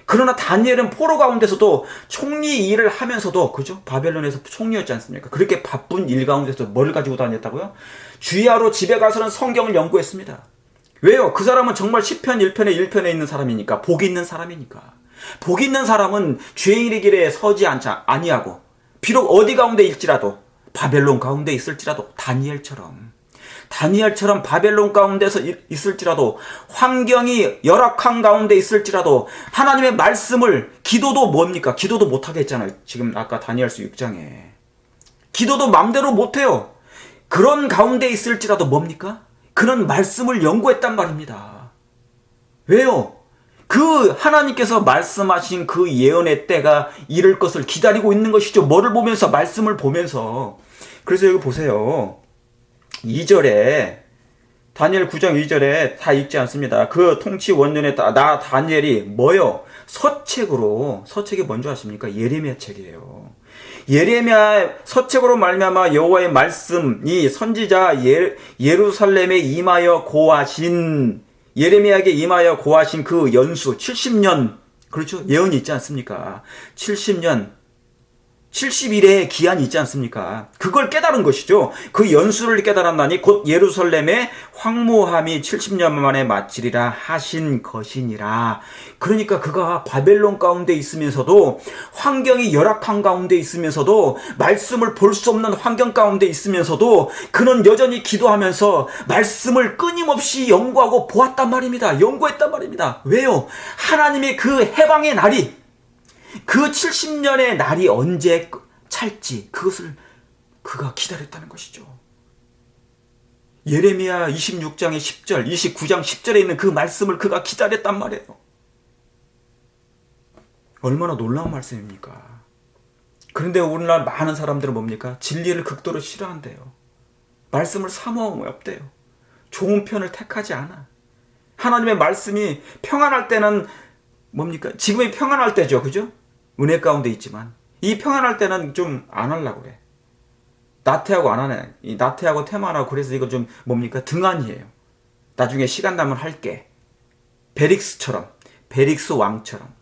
그러나 다니엘은 포로 가운데서도 총리 일을 하면서도 그죠? 바벨론에서 총리였지 않습니까? 그렇게 바쁜 일 가운데서 뭘 가지고 다녔다고요? 주야로 집에 가서는 성경을 연구했습니다. 왜요? 그 사람은 정말 시편 1편에 1편에 있는 사람이니까. 복이 있는 사람이니까. 복이 있는 사람은 죄인의 길에 서지 아니하고 비록 어디 가운데 있을지라도 바벨론 가운데 있을지라도 다니엘처럼 다니엘처럼 바벨론 가운데서 있을지라도, 환경이 열악한 가운데 있을지라도 하나님의 말씀을, 기도도 뭡니까? 기도도 못하게 했잖아요. 지금 아까 다니엘서 6장에 기도도 맘대로 못해요. 그런 가운데 있을지라도 뭡니까? 그런 말씀을 연구했단 말입니다. 왜요? 그 하나님께서 말씀하신 그 예언의 때가 이를 것을 기다리고 있는 것이죠. 뭐를 보면서? 말씀을 보면서. 그래서 여기 보세요. 2절에, 다니엘 9장 2절에 다 읽지 않습니다. 그 통치 원년에 나 다니엘이 뭐요? 서책이 뭔지 아십니까? 예레미야 책이에요. 예레미야 서책으로 말미암아 여호와의 말씀이 선지자 예루살렘에 임하여 고하신, 예레미야에게 임하여 고하신 그 연수 70년, 그렇죠? 예언이 있지 않습니까? 70년 70일의 기한이 있지 않습니까? 그걸 깨달은 것이죠. 그 연수를 깨달았나니 곧 예루살렘의 황무함이 70년 만에 마치리라 하신 것이니라. 그러니까 그가 바벨론 가운데 있으면서도, 환경이 열악한 가운데 있으면서도, 말씀을 볼 수 없는 환경 가운데 있으면서도 그는 여전히 기도하면서 말씀을 끊임없이 연구하고 보았단 말입니다. 연구했단 말입니다. 왜요? 하나님의 그 해방의 날이, 그 70년의 날이 언제 찰지, 그것을 그가 기다렸다는 것이죠. 예레미야 26장의 10절, 29장 10절에 있는 그 말씀을 그가 기다렸단 말이에요. 얼마나 놀라운 말씀입니까? 그런데 오늘날 많은 사람들은 뭡니까? 진리를 극도로 싫어한대요. 말씀을 사모하면 없대요. 좋은 편을 택하지 않아. 하나님의 말씀이 평안할 때는 뭡니까? 지금이 평안할 때죠. 그죠? 은혜 가운데 있지만 이 평안할 때는 좀 안 하려고 그래. 나태하고 안 하네. 이 나태하고 태만하고, 그래서 이거 좀 뭡니까? 등한이에요. 나중에 시간 나면 할게. 베릭스 왕처럼.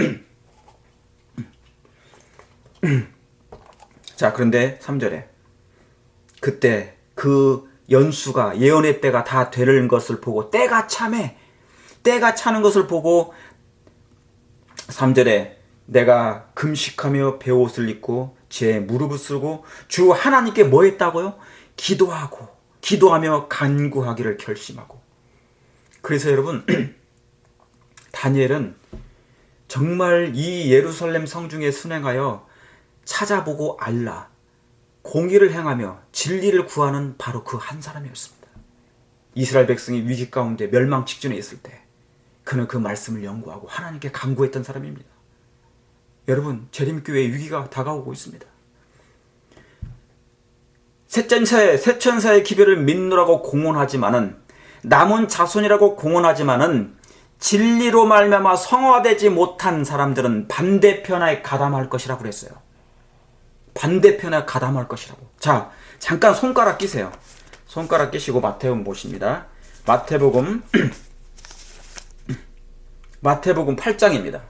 자, 그런데 3절에 그때 그 연수가, 예언의 때가 다 되는 것을 보고, 때가 차는 것을 보고 3절에 내가 금식하며 베옷을 입고 제 무릎을 쓰고 주 하나님께 뭐 했다고요? 기도하며 간구하기를 결심하고. 그래서 여러분, 다니엘은 정말 이 예루살렘 성중에 순행하여 찾아보고 알라, 공의를 행하며 진리를 구하는 바로 그 한 사람이었습니다. 이스라엘 백성이 위기 가운데 멸망 직전에 있을 때 그는 그 말씀을 연구하고 하나님께 간구했던 사람입니다. 여러분, 재림교회의 위기가 다가오고 있습니다. 새천사의 기별을 믿노라고 공언하지만은, 남은 자손이라고 공언하지만은 진리로 말미암아 성화되지 못한 사람들은 반대편에 가담할 것이라고 그랬어요. 반대편에 가담할 것이라고. 자, 잠깐 손가락 끼세요. 손가락 끼시고 마태복음 보십니다. 마태복음 8장입니다.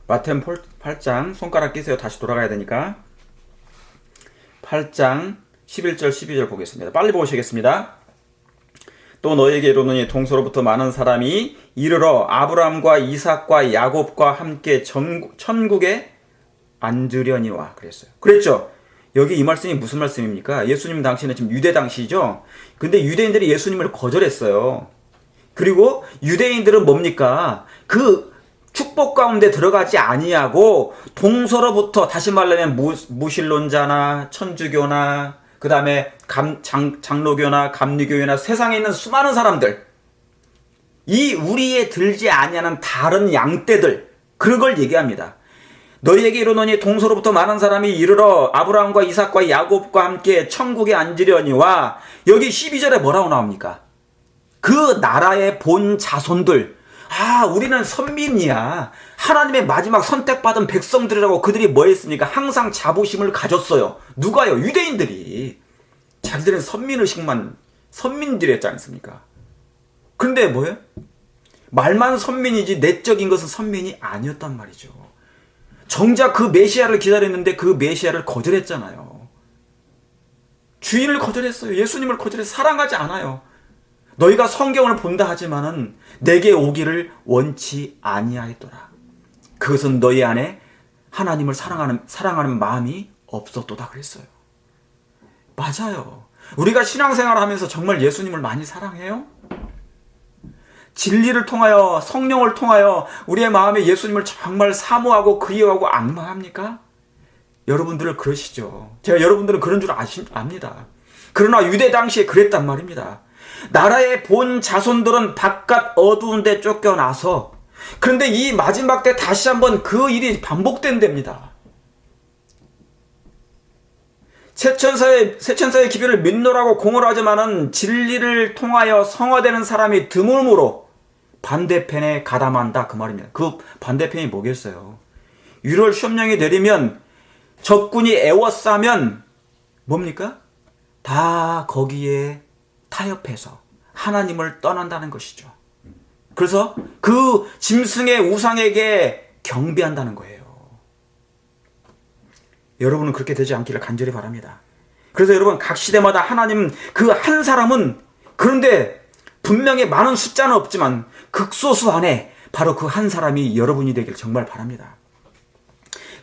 마태복음 8장, 손가락 끼세요. 다시 돌아가야 되니까. 8장 11절 12절 보겠습니다. 빨리 보시겠습니다. 또 너에게 이르노니 동서로부터 많은 사람이 이르러 아브라함과 이삭과 야곱과 함께 천국에 앉으려니와 그랬어요. 그랬죠? 여기 이 말씀이 무슨 말씀입니까? 예수님 당시는 지금 유대 당시죠? 근데 유대인들이 예수님을 거절했어요. 그리고 유대인들은 뭡니까? 그 축복 가운데 들어가지 아니하고 동서로부터, 다시 말하면 무신론자나 천주교나 그 다음에 장로교나 감리교회나 세상에 있는 수많은 사람들, 이 우리에 들지 아니하는 다른 양떼들, 그런 걸 얘기합니다. 너희에게 이르노니 동서로부터 많은 사람이 이르러 아브라함과 이삭과 야곱과 함께 천국에 앉으려니와, 여기 12절에 뭐라고 나옵니까? 그 나라의 본 자손들, 우리는 선민이야, 하나님의 마지막 선택받은 백성들이라고. 그들이 뭐 했습니까? 항상 자부심을 가졌어요. 누가요? 유대인들이. 자기들은 선민들이었지 않습니까? 그런데 뭐예요? 말만 선민이지 내적인 것은 선민이 아니었단 말이죠. 정작 그 메시아를 기다렸는데 그 메시아를 거절했잖아요. 주인을 거절했어요. 예수님을 거절해서 사랑하지 않아요. 너희가 성경을 본다 하지만은 내게 오기를 원치 아니하였더라. 그것은 너희 안에 하나님을 사랑하는 마음이 없었도다 그랬어요. 맞아요. 우리가 신앙생활을 하면서 정말 예수님을 많이 사랑해요? 진리를 통하여, 성령을 통하여 우리의 마음에 예수님을 정말 사모하고 그리워하고 악마합니까? 여러분들은 그러시죠. 제가 여러분들은 그런 줄 압니다. 그러나 유대 당시에 그랬단 말입니다. 나라의 본 자손들은 바깥 어두운 데 쫓겨나서, 그런데 이 마지막 때 다시 한번 그 일이 반복된답니다. 세천사의 기별을 믿노라고 공언하지만은 진리를 통하여 성화되는 사람이 드물므로 반대편에 가담한다, 그 말입니다. 그 반대편이 뭐겠어요? 6월 시험령이 내리면 적군이 애워싸면 뭡니까? 다 거기에 타협해서 하나님을 떠난다는 것이죠. 그래서 그 짐승의 우상에게 경배한다는 거예요. 여러분은 그렇게 되지 않기를 간절히 바랍니다. 그래서 여러분, 각 시대마다 하나님 그 한 사람은, 그런데 분명히 많은 숫자는 없지만 극소수 안에 바로 그 한 사람이 여러분이 되길 정말 바랍니다.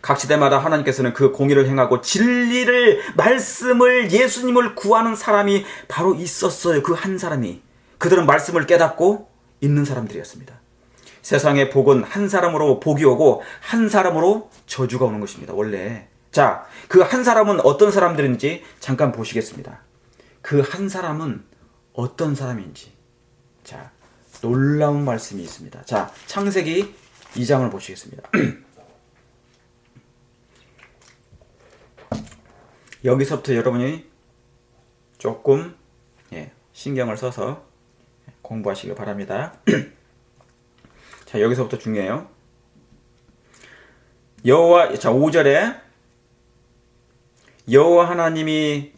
각 시대마다 하나님께서는 그 공의를 행하고 진리를, 말씀을, 예수님을 구하는 사람이 바로 있었어요. 그 한 사람이. 그들은 말씀을 깨닫고 있는 사람들이었습니다. 세상의 복은 한 사람으로 복이 오고 한 사람으로 저주가 오는 것입니다. 원래. 자, 그 한 사람은 어떤 사람들인지 잠깐 보시겠습니다. 그 한 사람은 어떤 사람인지. 자, 놀라운 말씀이 있습니다. 자, 창세기 2장을 보시겠습니다. 여기서부터 여러분이 조금 신경을 써서 공부하시길 바랍니다. 자, 여기서부터 중요해요. 자, 5절에 여호와 하나님이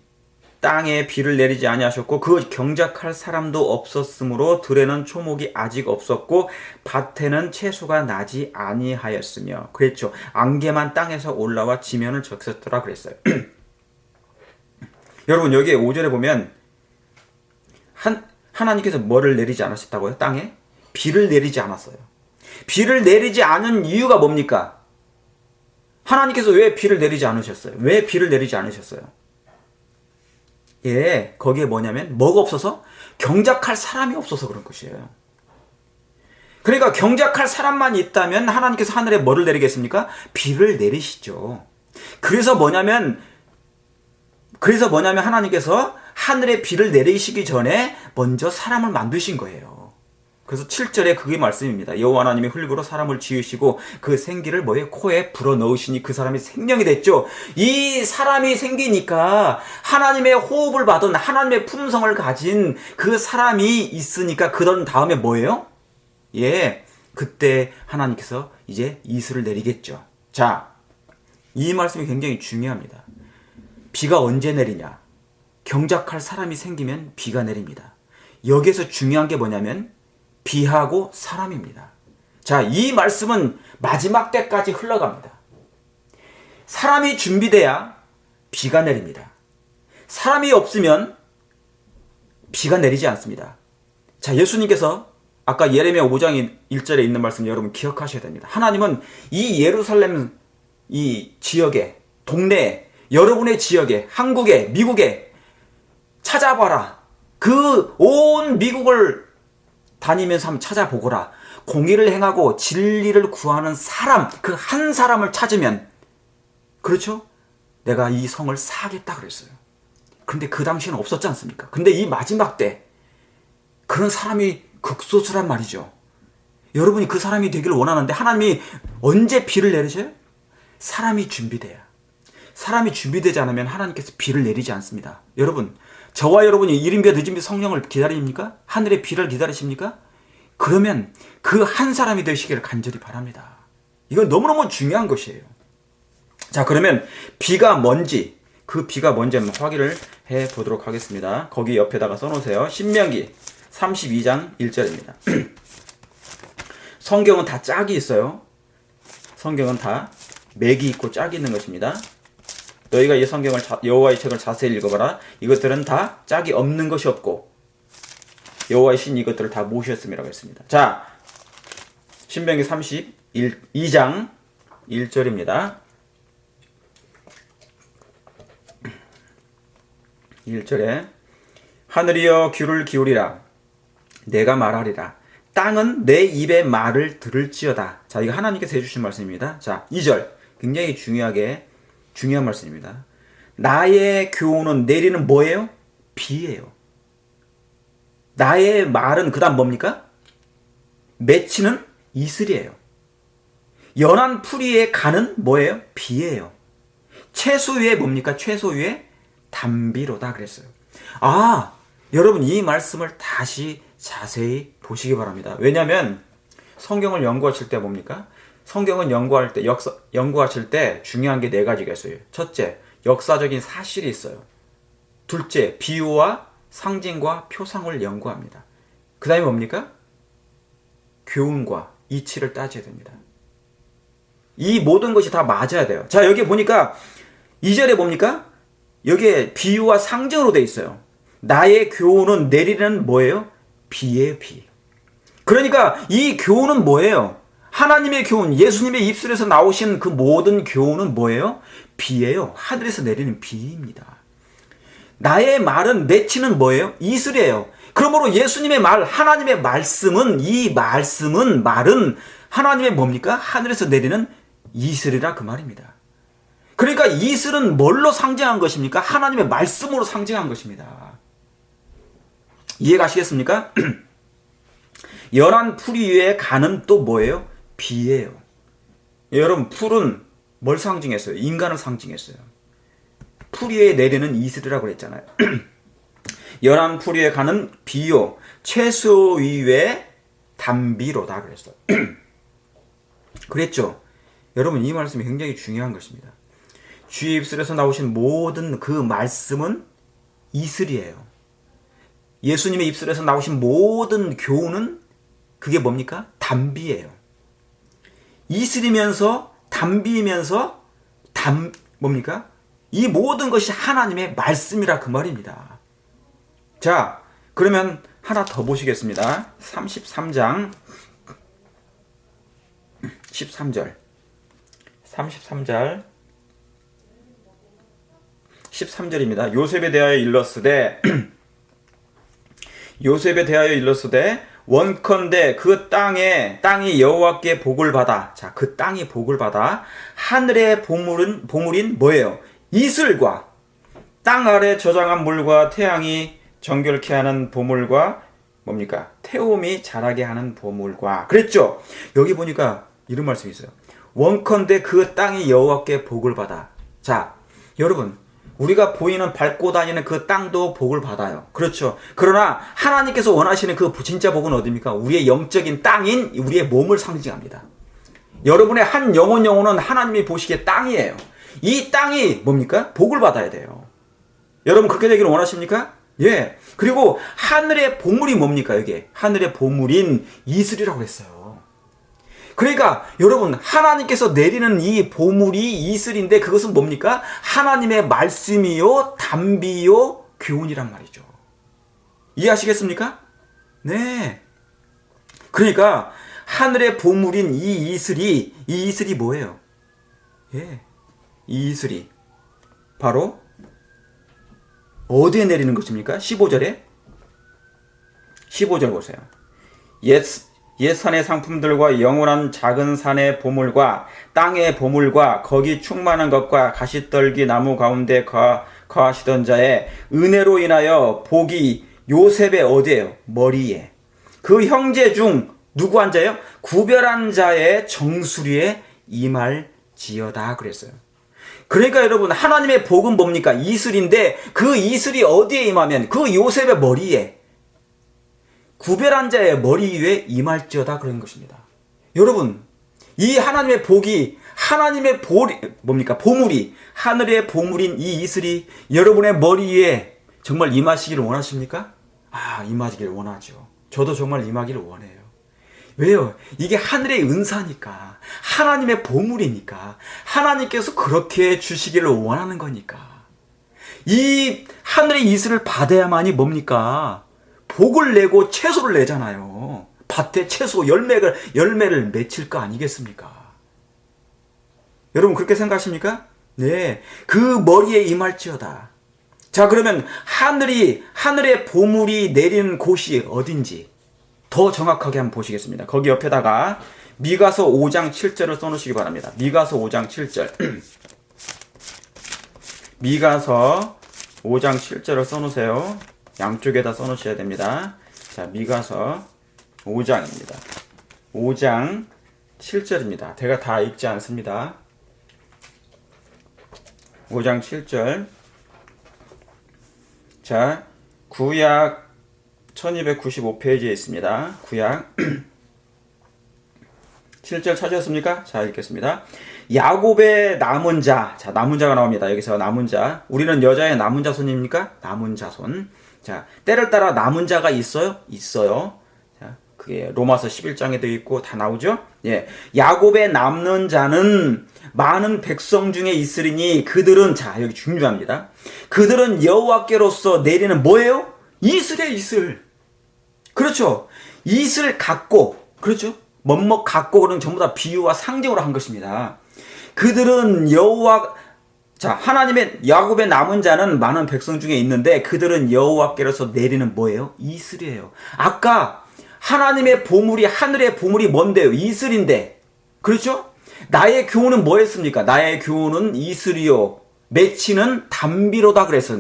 땅에 비를 내리지 아니하셨고 그 경작할 사람도 없었으므로 들에는 초목이 아직 없었고 밭에는 채소가 나지 아니하였으며, 그랬죠. 안개만 땅에서 올라와 지면을 적셨더라 그랬어요. 여러분, 여기에 5절에 보면 하나님께서 뭐를 내리지 않으셨다고요? 땅에? 비를 내리지 않았어요. 비를 내리지 않은 이유가 뭡니까? 하나님께서 왜 비를 내리지 않으셨어요? 왜 비를 내리지 않으셨어요? 예, 거기에 뭐냐면 뭐가 없어서? 경작할 사람이 없어서 그런 것이에요. 그러니까 경작할 사람만 있다면 하나님께서 하늘에 뭐를 내리겠습니까? 비를 내리시죠. 그래서 뭐냐면 하나님께서 하늘에 비를 내리시기 전에 먼저 사람을 만드신 거예요. 그래서 7절에 그게 말씀입니다. 여호와 하나님이 흙으로 사람을 지으시고 그 생기를 코에 불어넣으시니 그 사람이 생명이 됐죠. 이 사람이 생기니까 하나님의 호흡을 받은, 하나님의 품성을 가진 그 사람이 있으니까 그런 다음에 뭐예요? 예, 그때 하나님께서 이제 이슬을 내리겠죠. 자, 이 말씀이 굉장히 중요합니다. 비가 언제 내리냐? 경작할 사람이 생기면 비가 내립니다. 여기에서 중요한 게 뭐냐면 비하고 사람입니다. 자, 이 말씀은 마지막 때까지 흘러갑니다. 사람이 준비돼야 비가 내립니다. 사람이 없으면 비가 내리지 않습니다. 자, 예수님께서 아까 예레미야 5장 1절에 있는 말씀 여러분 기억하셔야 됩니다. 하나님은 이 예루살렘 이 지역에, 동네에, 여러분의 지역에, 한국에, 미국에 찾아봐라. 그 온 미국을 다니면서 한번 찾아보거라. 공의를 행하고 진리를 구하는 사람, 그 한 사람을 찾으면, 그렇죠? 내가 이 성을 사겠다 그랬어요. 근데 그 당시에는 없었지 않습니까? 근데 이 마지막 때 그런 사람이 극소수란 말이죠. 여러분이 그 사람이 되기를 원하는데 하나님이 언제 비를 내리셔요? 사람이 준비돼야. 사람이 준비되지 않으면 하나님께서 비를 내리지 않습니다. 여러분, 저와 여러분이 이른비와 늦은비 성령을 기다립니까? 하늘의 비를 기다리십니까? 그러면 그 한 사람이 되시기를 간절히 바랍니다. 이건 너무너무 중요한 것이에요. 자, 그러면 비가 뭔지, 그 비가 뭔지 한번 확인을 해 보도록 하겠습니다. 거기 옆에다가 써놓으세요. 신명기 32장 1절입니다. 성경은 다 짝이 있어요. 성경은 다 맥이 있고 짝이 있는 것입니다. 너희가 이 성경을 여호와의 책을 자세히 읽어봐라. 이것들은 다 짝이 없는 것이 없고 여호와의 신이 이것들을 다 모셨음이라고 했습니다. 자, 신명기 32장 1절입니다. 1절에 하늘이여 귀를 기울이라 내가 말하리라 땅은 내 입의 말을 들을지어다. 자, 이거 하나님께서 해주신 말씀입니다. 자, 2절 굉장히 중요한 말씀입니다. 나의 교훈은 내리는 뭐예요? 비예요. 나의 말은 그 다음 뭡니까? 맺히는 이슬이에요. 연한 풀 위에 가는 뭐예요? 비예요. 채소 위에 뭡니까? 채소 위에 담비로다 그랬어요. 아, 여러분 이 말씀을 다시 자세히 보시기 바랍니다. 왜냐하면 성경을 연구하실 때 뭡니까? 성경은 연구하실 때 중요한 게 네 가지가 있어요. 첫째, 역사적인 사실이 있어요. 둘째, 비유와 상징과 표상을 연구합니다. 그 다음에 뭡니까? 교훈과 이치를 따져야 됩니다. 이 모든 것이 다 맞아야 돼요. 자, 여기 보니까 2절에 뭡니까? 여기에 비유와 상징으로 돼 있어요. 나의 교훈은 내리는 뭐예요? 비예요, 비. 그러니까 이 교훈은 뭐예요? 하나님의 교훈, 예수님의 입술에서 나오신 그 모든 교훈은 뭐예요? 비예요. 하늘에서 내리는 비입니다. 나의 말은 맺히는 뭐예요? 이슬이에요. 그러므로 예수님의 말, 하나님의 말씀은 말은 하나님의 뭡니까? 하늘에서 내리는 이슬이라 그 말입니다. 그러니까 이슬은 뭘로 상징한 것입니까? 하나님의 말씀으로 상징한 것입니다. 이해가 가시겠습니까? 연한 풀 위에 가는 또 뭐예요? 비예요. 여러분, 풀은 뭘 상징했어요? 인간을 상징했어요. 풀 위에 내리는 이슬이라고 그랬잖아요. 연한 풀 위에 가는 비요, 채소 위에 담비로다 그랬어요. 그랬죠? 여러분, 이 말씀이 굉장히 중요한 것입니다. 주의 입술에서 나오신 모든 그 말씀은 이슬이에요. 예수님의 입술에서 나오신 모든 교훈은 그게 뭡니까? 담비예요. 이슬이면서 담비이면서 뭡니까? 이 모든 것이 하나님의 말씀이라 그 말입니다. 자, 그러면 하나 더 보시겠습니다. 33장 13절 13절입니다. 요셉에 대하여 일렀으되 원컨대 그 땅이 여호와께 복을 받아. 자, 그 땅이 복을 받아. 하늘의 보물인 뭐예요? 이슬과 땅 아래 저장한 물과 태양이 정결케 하는 보물과 뭡니까? 태움이 자라게 하는 보물과. 그랬죠? 여기 보니까 이런 말씀이 있어요. 원컨대 그 땅이 여호와께 복을 받아. 자, 여러분, 우리가 밟고 다니는 그 땅도 복을 받아요. 그렇죠. 그러나 하나님께서 원하시는 그 진짜 복은 어디입니까? 우리의 영적인 땅인 우리의 몸을 상징합니다. 여러분의 한 영혼은 하나님이 보시기에 땅이에요. 이 땅이 뭡니까? 복을 받아야 돼요. 여러분 그렇게 되기를 원하십니까? 예. 그리고 하늘의 보물이 뭡니까? 여기 하늘의 보물인 이슬이라고 했어요. 그러니까 여러분, 하나님께서 내리는 이 보물이 이슬인데 그것은 뭡니까? 하나님의 말씀이요, 담비요, 교훈이란 말이죠. 이해하시겠습니까? 네. 그러니까 하늘의 보물인 이 이슬이 뭐예요? 예. 이 이슬이 바로 어디에 내리는 것입니까? 15절 보세요. 옛 산의 상품들과 영원한 작은 산의 보물과 땅의 보물과 거기 충만한 것과 가시떨기 나무 가운데 거하시던 자의 은혜로 인하여 복이 요셉의 어디에요? 머리에. 그 형제 중 누구 앉아요? 구별한 자의 정수리에 임할지어다 그랬어요. 그러니까 여러분, 하나님의 복은 뭡니까? 이슬인데 그 이슬이 어디에 임하면 그 요셉의 머리에, 구별한 자의 머리 위에 임할지어다 그런 것입니다. 여러분, 이 하나님의 복이, 하나님의 보물이, 하늘의 보물인 이 이슬이 여러분의 머리 위에 정말 임하시기를 원하십니까? 임하시기를 원하죠. 저도 정말 임하기를 원해요. 왜요? 이게 하늘의 은사니까, 하나님의 보물이니까, 하나님께서 그렇게 주시기를 원하는 거니까. 이 하늘의 이슬을 받아야만이 뭡니까? 복을 내고 채소를 내잖아요. 밭에 채소 열매를 맺힐 거 아니겠습니까? 여러분 그렇게 생각하십니까? 네, 그 머리에 임할지어다. 자, 그러면 하늘의 보물이 내리는 곳이 어딘지 더 정확하게 한번 보시겠습니다. 거기 옆에다가 미가서 5장 7절을 써놓으시기 바랍니다. 미가서 5장 7절. 미가서 5장 7절을 써놓으세요. 양쪽에다 써놓으셔야 됩니다. 자, 미가서 5장입니다. 5장 7절입니다. 제가 다 읽지 않습니다. 5장 7절. 자, 구약 1295페이지에 있습니다. 구약 7절 찾으셨습니까? 자, 읽겠습니다. 야곱의 남은 자. 자, 남은 자가 나옵니다. 여기서 남은 자. 우리는 여자의 남은 자손입니까? 남은 자손. 자, 때를 따라 남은 자가 있어요? 있어요. 자, 그게 로마서 11장에도 있고 다 나오죠? 예. 야곱의 남는 자는 많은 백성 중에 있으리니 그들은, 자, 여기 중요합니다. 그들은 여호와께로서 내리는 뭐예요? 이슬이에요, 이슬. 그렇죠. 이슬 갖고, 그렇죠. 멋먹 갖고 그런 전부 다 비유와 상징으로 한 것입니다. 그들은 자, 하나님의 야곱의 남은 자는 많은 백성 중에 있는데 그들은 여호와께로서 내리는 뭐예요? 이슬이에요. 아까 하나님의 보물이, 하늘의 보물이 뭔데요? 이슬인데. 그렇죠? 나의 교훈은 뭐였습니까? 나의 교훈은 이슬이요. 맺히는 담비로다 그래서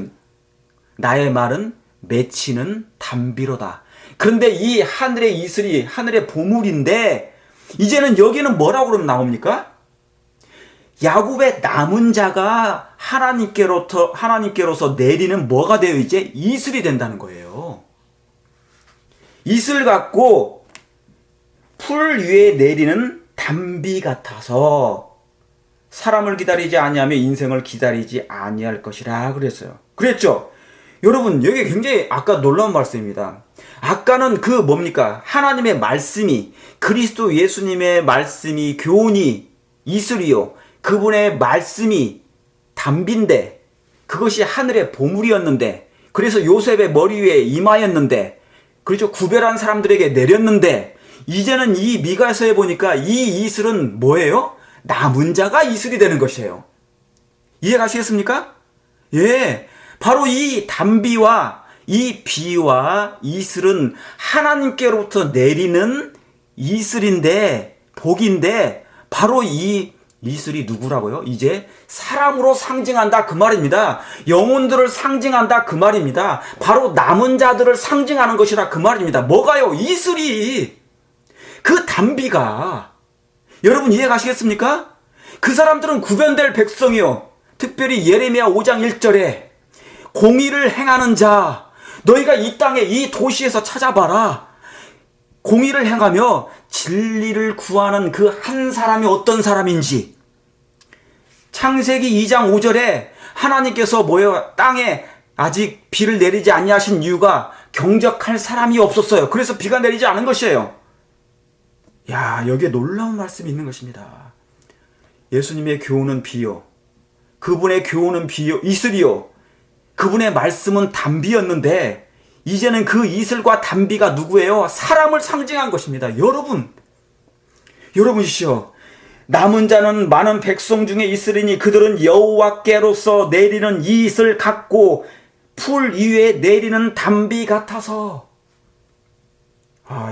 나의 말은 맺히는 담비로다. 그런데 이 하늘의 이슬이 하늘의 보물인데 이제는 여기는 뭐라고 그러면 나옵니까? 야곱의 남은 자가 하나님께로서 내리는 뭐가 되어 이제 이슬이 된다는 거예요. 이슬 같고 풀 위에 내리는 담비 같아서 사람을 기다리지 아니하며 인생을 기다리지 아니할 것이라 그랬어요. 그랬죠? 여러분, 여기 굉장히 아까 놀라운 말씀입니다. 아까는 그 뭡니까? 하나님의 말씀이, 그리스도 예수님의 말씀이, 교훈이 이슬이요. 그분의 말씀이 담비인데 그것이 하늘의 보물이었는데, 그래서 요셉의 머리 위에 임하였는데, 그렇죠? 구별한 사람들에게 내렸는데, 이제는 이 미가서에 보니까 이 이슬은 뭐예요? 남은 자가 이슬이 되는 것이에요. 이해가시겠습니까? 예. 바로 이 담비와 이 비와 이슬은 하나님께로부터 내리는 이슬인데, 복인데, 바로 이 이슬이 누구라고요? 이제 사람으로 상징한다 그 말입니다. 영혼들을 상징한다 그 말입니다. 바로 남은 자들을 상징하는 것이라 그 말입니다. 뭐가요? 이슬이. 그 담비가. 여러분 이해가시겠습니까? 그 사람들은 구별될 백성이요. 특별히 예레미야 5장 1절에 공의를 행하는 자, 너희가 이 땅에 이 도시에서 찾아봐라. 공의를 행하며 진리를 구하는 그 한 사람이 어떤 사람인지. 창세기 2장 5절에 하나님께서 땅에 아직 비를 내리지 아니하신 이유가 경적할 사람이 없었어요. 그래서 비가 내리지 않은 것이에요. 야, 여기에 놀라운 말씀이 있는 것입니다. 예수님의 교훈은 비요. 그분의 교훈은 비요, 이슬이요. 그분의 말씀은 담비였는데 이제는 그 이슬과 담비가 누구예요? 사람을 상징한 것입니다. 여러분이시여, 남은 자는 많은 백성 중에 있으리니 그들은 여호와께로서 내리는 이 이슬 같고 풀 위에 내리는 담비 같아서.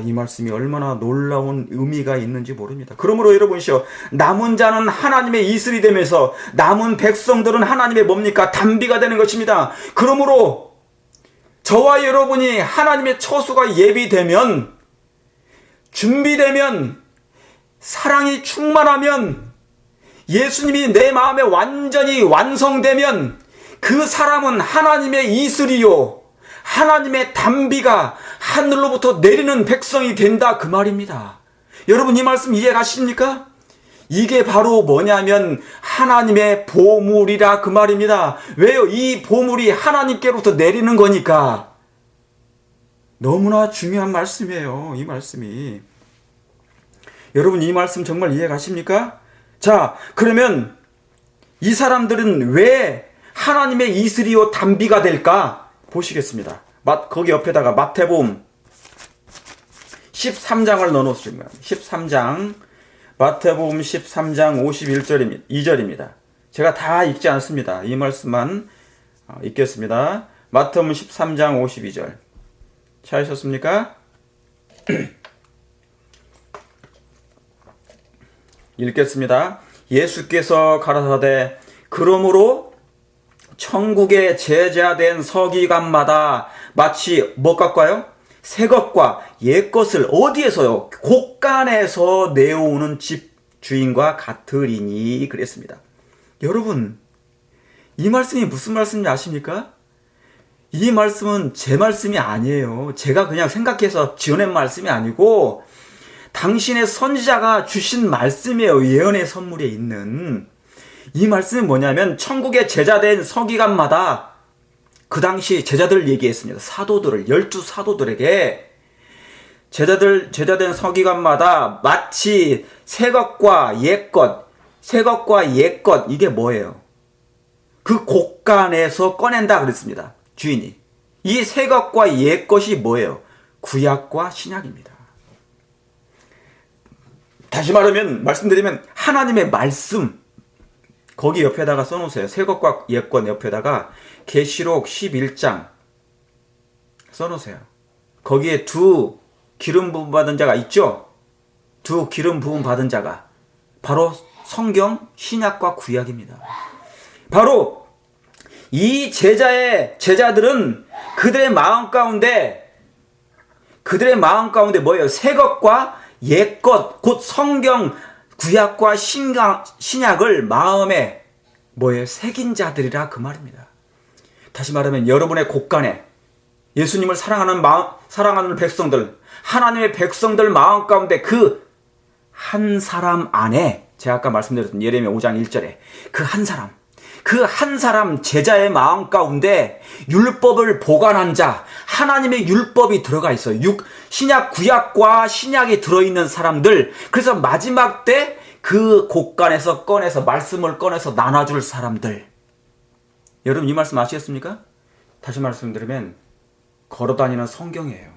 이 말씀이 얼마나 놀라운 의미가 있는지 모릅니다. 그러므로 여러분이시여, 남은 자는 하나님의 이슬이 되면서 남은 백성들은 하나님의 뭡니까? 담비가 되는 것입니다. 그러므로 저와 여러분이 하나님의 처소가 예비되면, 준비되면, 사랑이 충만하면, 예수님이 내 마음에 완전히 완성되면 그 사람은 하나님의 이슬이요, 하나님의 담비가 하늘로부터 내리는 백성이 된다 그 말입니다. 여러분 이 말씀 이해 가십니까? 이게 바로 뭐냐면 하나님의 보물이라 그 말입니다. 왜요? 이 보물이 하나님께로부터 내리는 거니까. 너무나 중요한 말씀이에요, 이 말씀이. 여러분 이 말씀 정말 이해 가십니까? 자, 그러면 이 사람들은 왜 하나님의 이슬이요 담비가 될까? 보시겠습니다. 거기 옆에다가 마태복음 13장을 넣어놓습니다. 13장, 마태복음 13장 51절입니다. 2절입니다. 제가 다 읽지 않습니다. 이 말씀만 읽겠습니다. 마태복음 13장 52절. 찾으셨습니까? 읽겠습니다. 예수께서 가라사대 그러므로 천국에 제자된 서기관마다 마치 뭐 같과요? 새 것과 옛 것을 어디에서요? 곳간에서 내어오는 집 주인과 같으리니 그랬습니다. 여러분, 이 말씀이 무슨 말씀인지 아십니까? 이 말씀은 제 말씀이 아니에요. 제가 그냥 생각해서 지어낸 말씀이 아니고 당신의 선지자가 주신 말씀이에요. 예언의 선물에 있는. 이 말씀은 뭐냐면 천국에 제자된 서기관마다 그 당시 제자들을 얘기했습니다. 사도들을, 12사도들에게 제자된 서기관마다 마치 새 것과 옛 것, 새 것과 옛 것, 이게 뭐예요? 그 곳간에서 꺼낸다 그랬습니다. 주인이. 이 새 것과 옛 것이 뭐예요? 구약과 신약입니다. 다시 말씀드리면 하나님의 말씀, 거기 옆에다가 써놓으세요. 새 것과 옛 것 옆에다가 계시록 11장 써놓으세요. 거기에 두 기름 부음 받은 자가 있죠? 두 기름 부음 받은 자가 바로 성경, 신약과 구약입니다. 바로 이 제자들은 그들의 마음 가운데 뭐예요? 새 것과 옛 것, 곧 성경, 구약과 신약을 마음에 뭐예요? 새긴 자들이라 그 말입니다. 다시 말하면 여러분의 곳간에 예수님을 사랑하는 백성들, 하나님의 백성들 마음 가운데 그 한 사람 안에, 제가 아까 말씀드렸던 예레미야 5장 1절에 그 한 사람 제자의 마음 가운데 율법을 보관한 자, 하나님의 율법이 들어가 있어요. 신약, 구약과 신약이 들어있는 사람들. 그래서 마지막 때 그 곳간에서 말씀을 꺼내서 나눠줄 사람들. 여러분 이 말씀 아시겠습니까? 다시 말씀드리면 걸어다니는 성경이에요.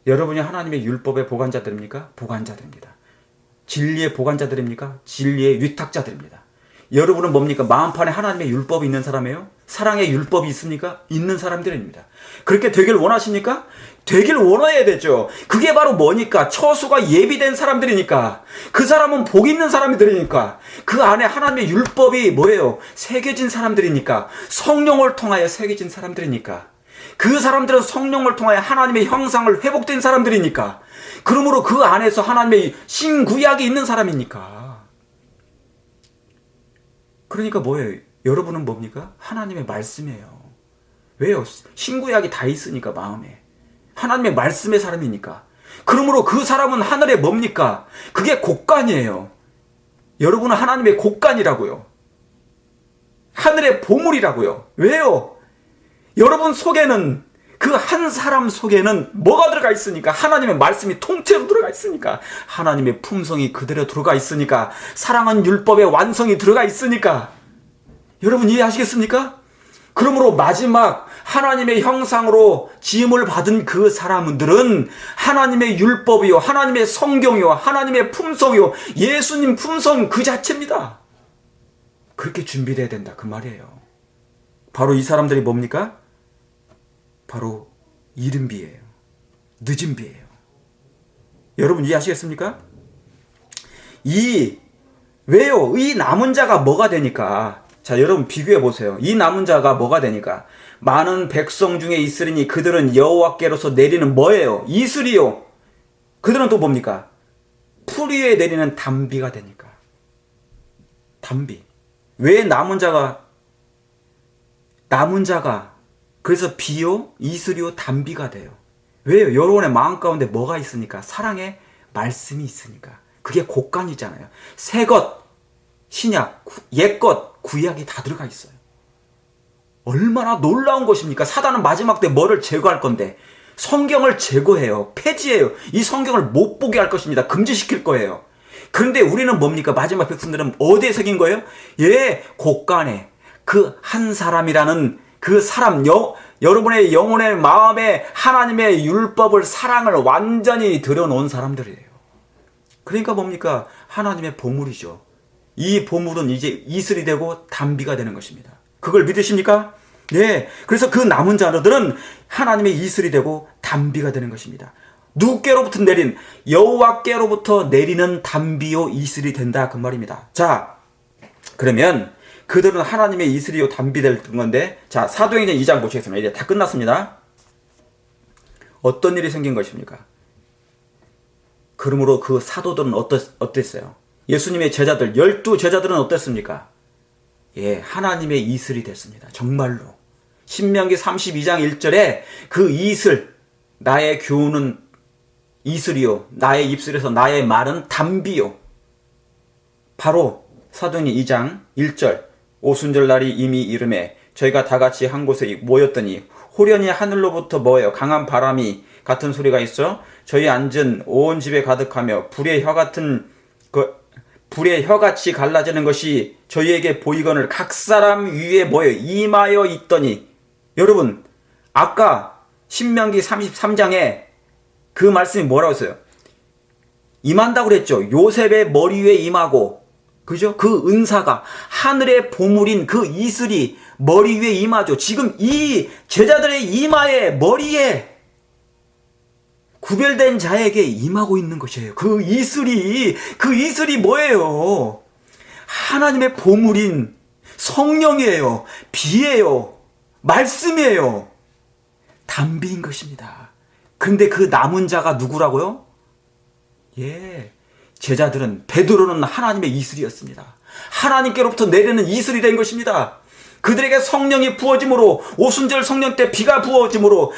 여러분이 하나님의 율법의 보관자들입니까? 보관자들입니다. 진리의 보관자들입니까? 진리의 위탁자들입니다. 여러분은 뭡니까? 마음판에 하나님의 율법이 있는 사람이에요? 사랑의 율법이 있습니까? 있는 사람들입니다. 그렇게 되길 원하십니까? 되길 원해야 되죠. 그게 바로 뭐니까? 처수가 예비된 사람들이니까. 그 사람은 복 있는 사람들이니까. 그 안에 하나님의 율법이 뭐예요? 새겨진 사람들이니까. 성령을 통하여 새겨진 사람들이니까. 그 사람들은 성령을 통하여 하나님의 형상을 회복된 사람들이니까. 그러므로 그 안에서 하나님의 신구약이 있는 사람이니까. 그러니까 뭐예요? 여러분은 뭡니까? 하나님의 말씀이에요. 왜요? 신구약이 다 있으니까 마음에. 하나님의 말씀의 사람이니까. 그러므로 그 사람은 하늘에 뭡니까? 그게 곳간이에요. 여러분은 하나님의 곳간이라고요. 하늘의 보물이라고요. 왜요? 여러분 속에는 그 한 사람 속에는 뭐가 들어가 있으니까? 하나님의 말씀이 통째로 들어가 있으니까. 하나님의 품성이 그대로 들어가 있으니까. 사랑은 율법의 완성이 들어가 있으니까. 여러분 이해하시겠습니까? 그러므로 마지막 하나님의 형상으로 지음을 받은 그 사람들은 하나님의 율법이요, 하나님의 성경이요, 하나님의 품성이요, 예수님 품성 그 자체입니다. 그렇게 준비돼야 된다 그 말이에요. 바로 이 사람들이 뭡니까? 바로 이른 비예요. 늦은 비예요. 여러분 이해하시겠습니까? 왜요? 이 남은 자가 뭐가 되니까? 자, 여러분 비교해 보세요. 이 남은 자가 뭐가 되니까? 많은 백성 중에 있으리니 그들은 여호와께로서 내리는 뭐예요? 이슬이요. 그들은 또 뭡니까? 풀 위에 내리는 단비가 되니까. 단비. 왜 남은 자가 그래서 비요, 이슬이요, 단비가 돼요. 왜요? 여러분의 마음 가운데 뭐가 있으니까? 사랑의 말씀이 있으니까. 그게 곳간이잖아요. 새 것, 신약, 옛 것, 구약이 다 들어가 있어요. 얼마나 놀라운 것입니까? 사단은 마지막 때 뭐를 제거할 건데? 성경을 제거해요. 폐지해요. 이 성경을 못 보게 할 것입니다. 금지시킬 거예요. 그런데 우리는 뭡니까? 마지막 백성들은 어디에 새긴 거예요? 곳간에 그 한 사람이라는 그 사람, 여러분의 영혼의 마음에 하나님의 율법을, 사랑을 완전히 들여놓은 사람들이에요. 그러니까 뭡니까? 하나님의 보물이죠. 이 보물은 이제 이슬이 되고 단비가 되는 것입니다. 그걸 믿으십니까? 네, 그래서 그 남은 자들은 하나님의 이슬이 되고 단비가 되는 것입니다. 누구께로부터 내린, 여호와께로부터 내리는 단비요 이슬이 된다 그 말입니다. 자, 그러면 그들은 하나님의 이슬이요 단비 될 건데, 자, 사도행전 2장 보시겠습니다. 이제 다 끝났습니다. 어떤 일이 생긴 것입니까? 그러므로 그 사도들은 어땠어요? 예수님의 제자들, 12제자들은 어땠습니까? 예, 하나님의 이슬이 됐습니다. 정말로. 신명기 32장 1절에 그 이슬, 나의 교훈은 이슬이요, 나의 입술에서 나의 말은 단비요. 바로 사도행전 2장 1절, 오순절 날이 이미 이름에 저희가 다 같이 한 곳에 모였더니 호련히 하늘로부터 뭐예요? 강한 바람이 같은 소리가 있어 저희 앉은 온 집에 가득하며 불의 혀같이 갈라지는 것이 저희에게 보이거늘 각 사람 위에 뭐예요? 임하여 있더니. 여러분, 아까 신명기 33장에 그 말씀이 뭐라고 했어요? 임한다고 그랬죠. 요셉의 머리 위에 임하고, 그죠? 그 은사가 하늘의 보물인 그 이슬이 머리 위에 임하죠. 지금 이 제자들의 이마에, 머리에 구별된 자에게 임하고 있는 것이에요. 그 이슬이 뭐예요? 하나님의 보물인 성령이에요. 비예요. 말씀이에요. 단비인 것입니다. 근데 그 남은 자가 누구라고요? 예, 제자들은, 베드로는 하나님의 이슬이었습니다. 하나님께로부터 내리는 이슬이 된 것입니다. 그들에게 성령이 부어짐으로, 오순절 성령 때 비가 부어짐으로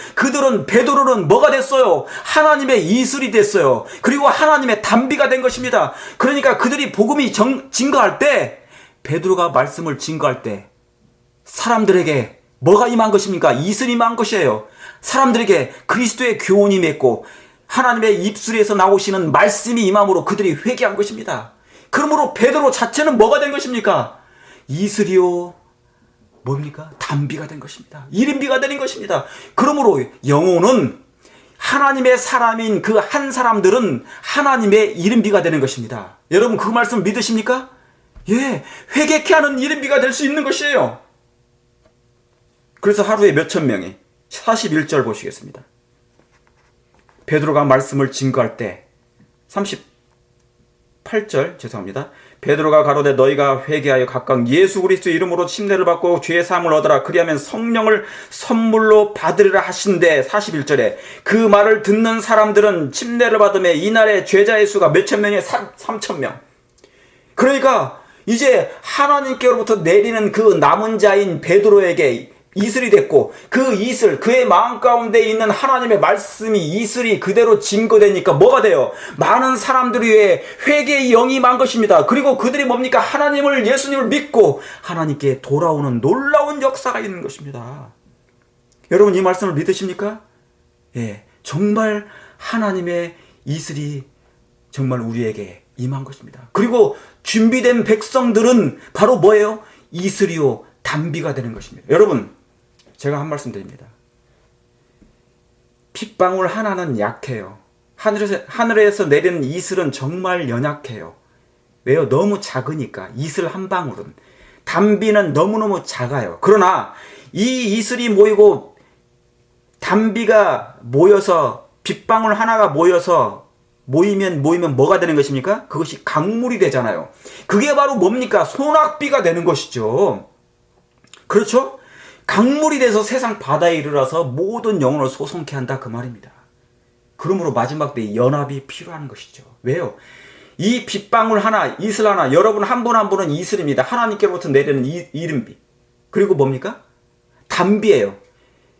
베드로는 뭐가 됐어요? 하나님의 이슬이 됐어요. 그리고 하나님의 단비가 된 것입니다. 그러니까 그들이 복음이 증거할 때, 베드로가 말씀을 증거할 때 사람들에게 뭐가 임한 것입니까? 이슬이 임한 것이에요. 사람들에게 그리스도의 교훈이 임했고 하나님의 입술에서 나오시는 말씀이 임함으로 그들이 회개한 것입니다. 그러므로 베드로 자체는 뭐가 된 것입니까? 이슬이요, 뭡니까? 단비가 된 것입니다. 이른비가 되는 것입니다. 그러므로 영혼은, 하나님의 사람인 그 한 사람들은 하나님의 이른비가 되는 것입니다. 여러분, 그 말씀 믿으십니까? 예, 회개케 하는 이른비가 될 수 있는 것이에요. 그래서 하루에 몇천 명이, 41절 보시겠습니다. 베드로가 말씀을 증거할 때, 38절 죄송합니다. 베드로가 가로되 너희가 회개하여 각각 예수 그리스도의 이름으로 침례를 받고 죄의 사함을 얻어라. 그리하면 성령을 선물로 받으리라 하신대. 41절에 그 말을 듣는 사람들은 침례를 받음에 이날의 죄자의 수가 몇천 명에 3천 명. 그러니까 이제 하나님께로부터 내리는 그 남은 자인 베드로에게 이슬이 됐고, 그 이슬, 그의 마음 가운데 있는 하나님의 말씀이, 이슬이 그대로 증거되니까 뭐가 돼요? 많은 사람들 위해 회개의 영이 임한 것입니다. 그리고 그들이 뭡니까? 예수님을 믿고 하나님께 돌아오는 놀라운 역사가 있는 것입니다. 여러분, 이 말씀을 믿으십니까? 예, 정말 하나님의 이슬이 정말 우리에게 임한 것입니다. 그리고 준비된 백성들은 바로 뭐예요? 이슬이요, 단비가 되는 것입니다. 여러분, 제가 한 말씀 드립니다. 핏방울 하나는 약해요. 하늘에서 내리는 이슬은 정말 연약해요. 왜요? 너무 작으니까. 이슬 한 방울은. 단비는 너무너무 작아요. 그러나 이 이슬이 모이고 단비가 모여서, 빗방울 하나가 모이면 뭐가 되는 것입니까? 그것이 강물이 되잖아요. 그게 바로 뭡니까? 소낙비가 되는 것이죠. 그렇죠? 강물이 돼서 세상 바다에 이르러서 모든 영혼을 소송케 한다 그 말입니다. 그러므로 마지막 때 연합이 필요한 것이죠. 왜요? 이 빗방울 하나, 이슬 하나, 여러분 한 분 한 분은 이슬입니다. 하나님께로부터 내리는 이른비. 그리고 뭡니까? 단비예요.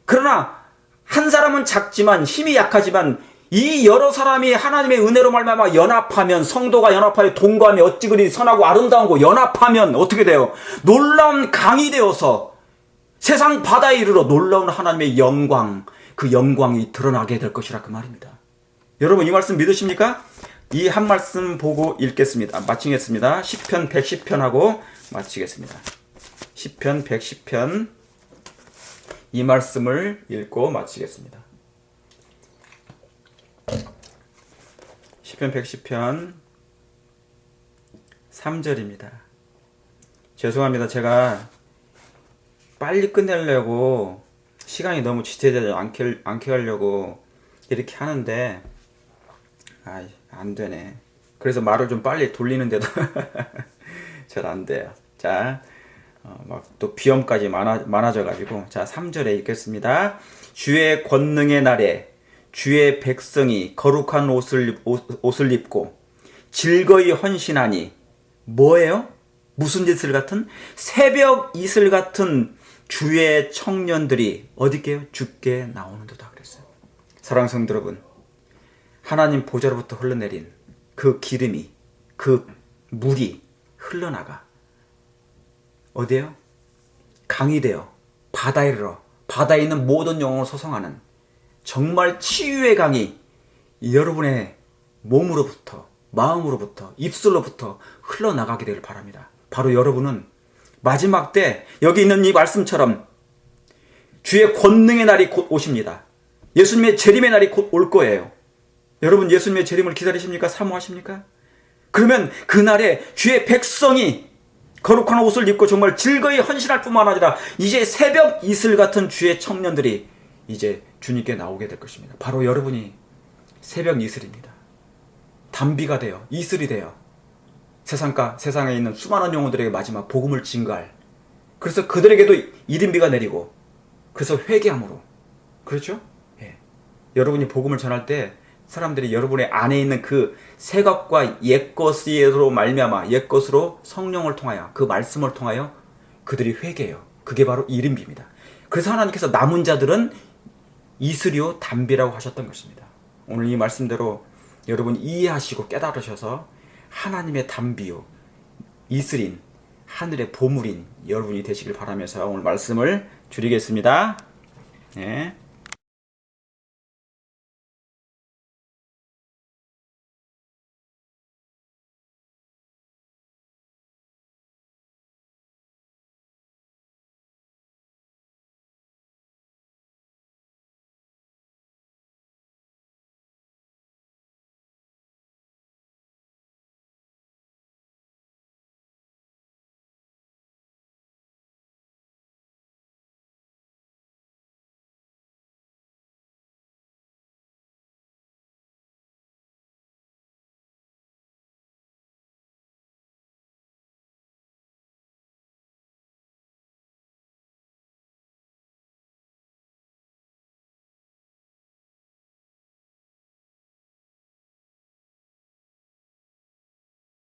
그러나 한 사람은 작지만, 힘이 약하지만, 이 여러 사람이 하나님의 은혜로 말미암아 연합하면, 성도가 연합하여 동거하며 어찌 그리 선하고 아름다운 거 연합하면 어떻게 돼요? 놀라운 강이 되어서 세상 바다에 이르러 놀라운 하나님의 영광, 그 영광이 드러나게 될 것이라 그 말입니다. 여러분, 이 말씀 믿으십니까? 이 한 말씀 보고 읽겠습니다. 마치겠습니다. 시편 110편하고 마치겠습니다. 시편 110편, 이 말씀을 읽고 마치겠습니다. 시편 110편 3절입니다. 죄송합니다. 제가 빨리 끝내려고 시간이 너무 지체되지 않게 하려고 이렇게 하는데 안 되네. 그래서 말을 좀 빨리 돌리는데도 잘 안 돼요. 자, 막 또 비염까지 많아져가지고 자 3절에 읽겠습니다. 주의 권능의 날에 주의 백성이 거룩한 옷을 입고 즐거이 헌신하니 뭐예요? 무슨 이슬 같은? 새벽 이슬 같은 주의 청년들이 어디게요? 주께 나오는도다 그랬어요. 사랑하는 성도 여러분, 하나님 보좌로부터 흘러내린 그 기름이, 그 물이 흘러나가 어디에요? 강이 되어 바다에 이르러 바다에 있는 모든 영혼을 소성하는 정말 치유의 강이 여러분의 몸으로부터, 마음으로부터, 입술로부터 흘러나가게 되길 바랍니다. 바로 여러분은 마지막 때 여기 있는 이 말씀처럼 주의 권능의 날이 곧 오십니다. 예수님의 재림의 날이 곧 올 거예요. 여러분 예수님의 재림을 기다리십니까? 사모하십니까? 그러면 그날에 주의 백성이 거룩한 옷을 입고 정말 즐거이 헌신할 뿐만 아니라 이제 새벽 이슬 같은 주의 청년들이 이제 주님께 나오게 될 것입니다. 바로 여러분이 새벽 이슬입니다. 단비가 되어 이슬이 되어 세상에 있는 수많은 영혼들에게 마지막 복음을 증거할, 그래서 그들에게도 이른비가 내리고 그래서 회개함으로, 그렇죠? 예. 여러분이 복음을 전할 때 사람들이 여러분의 안에 있는 그 새 것과 옛 것으로 말미암아 옛 것으로 성령을 통하여 그 말씀을 통하여 그들이 회개해요. 그게 바로 이른비입니다. 그래서 하나님께서 남은 자들은 이슬이요 단비라고 하셨던 것입니다. 오늘 이 말씀대로 여러분 이해하시고 깨달으셔서 하나님의 단비요 이슬인 하늘의 보물인 여러분이 되시길 바라면서 오늘 말씀을 줄이겠습니다. 네.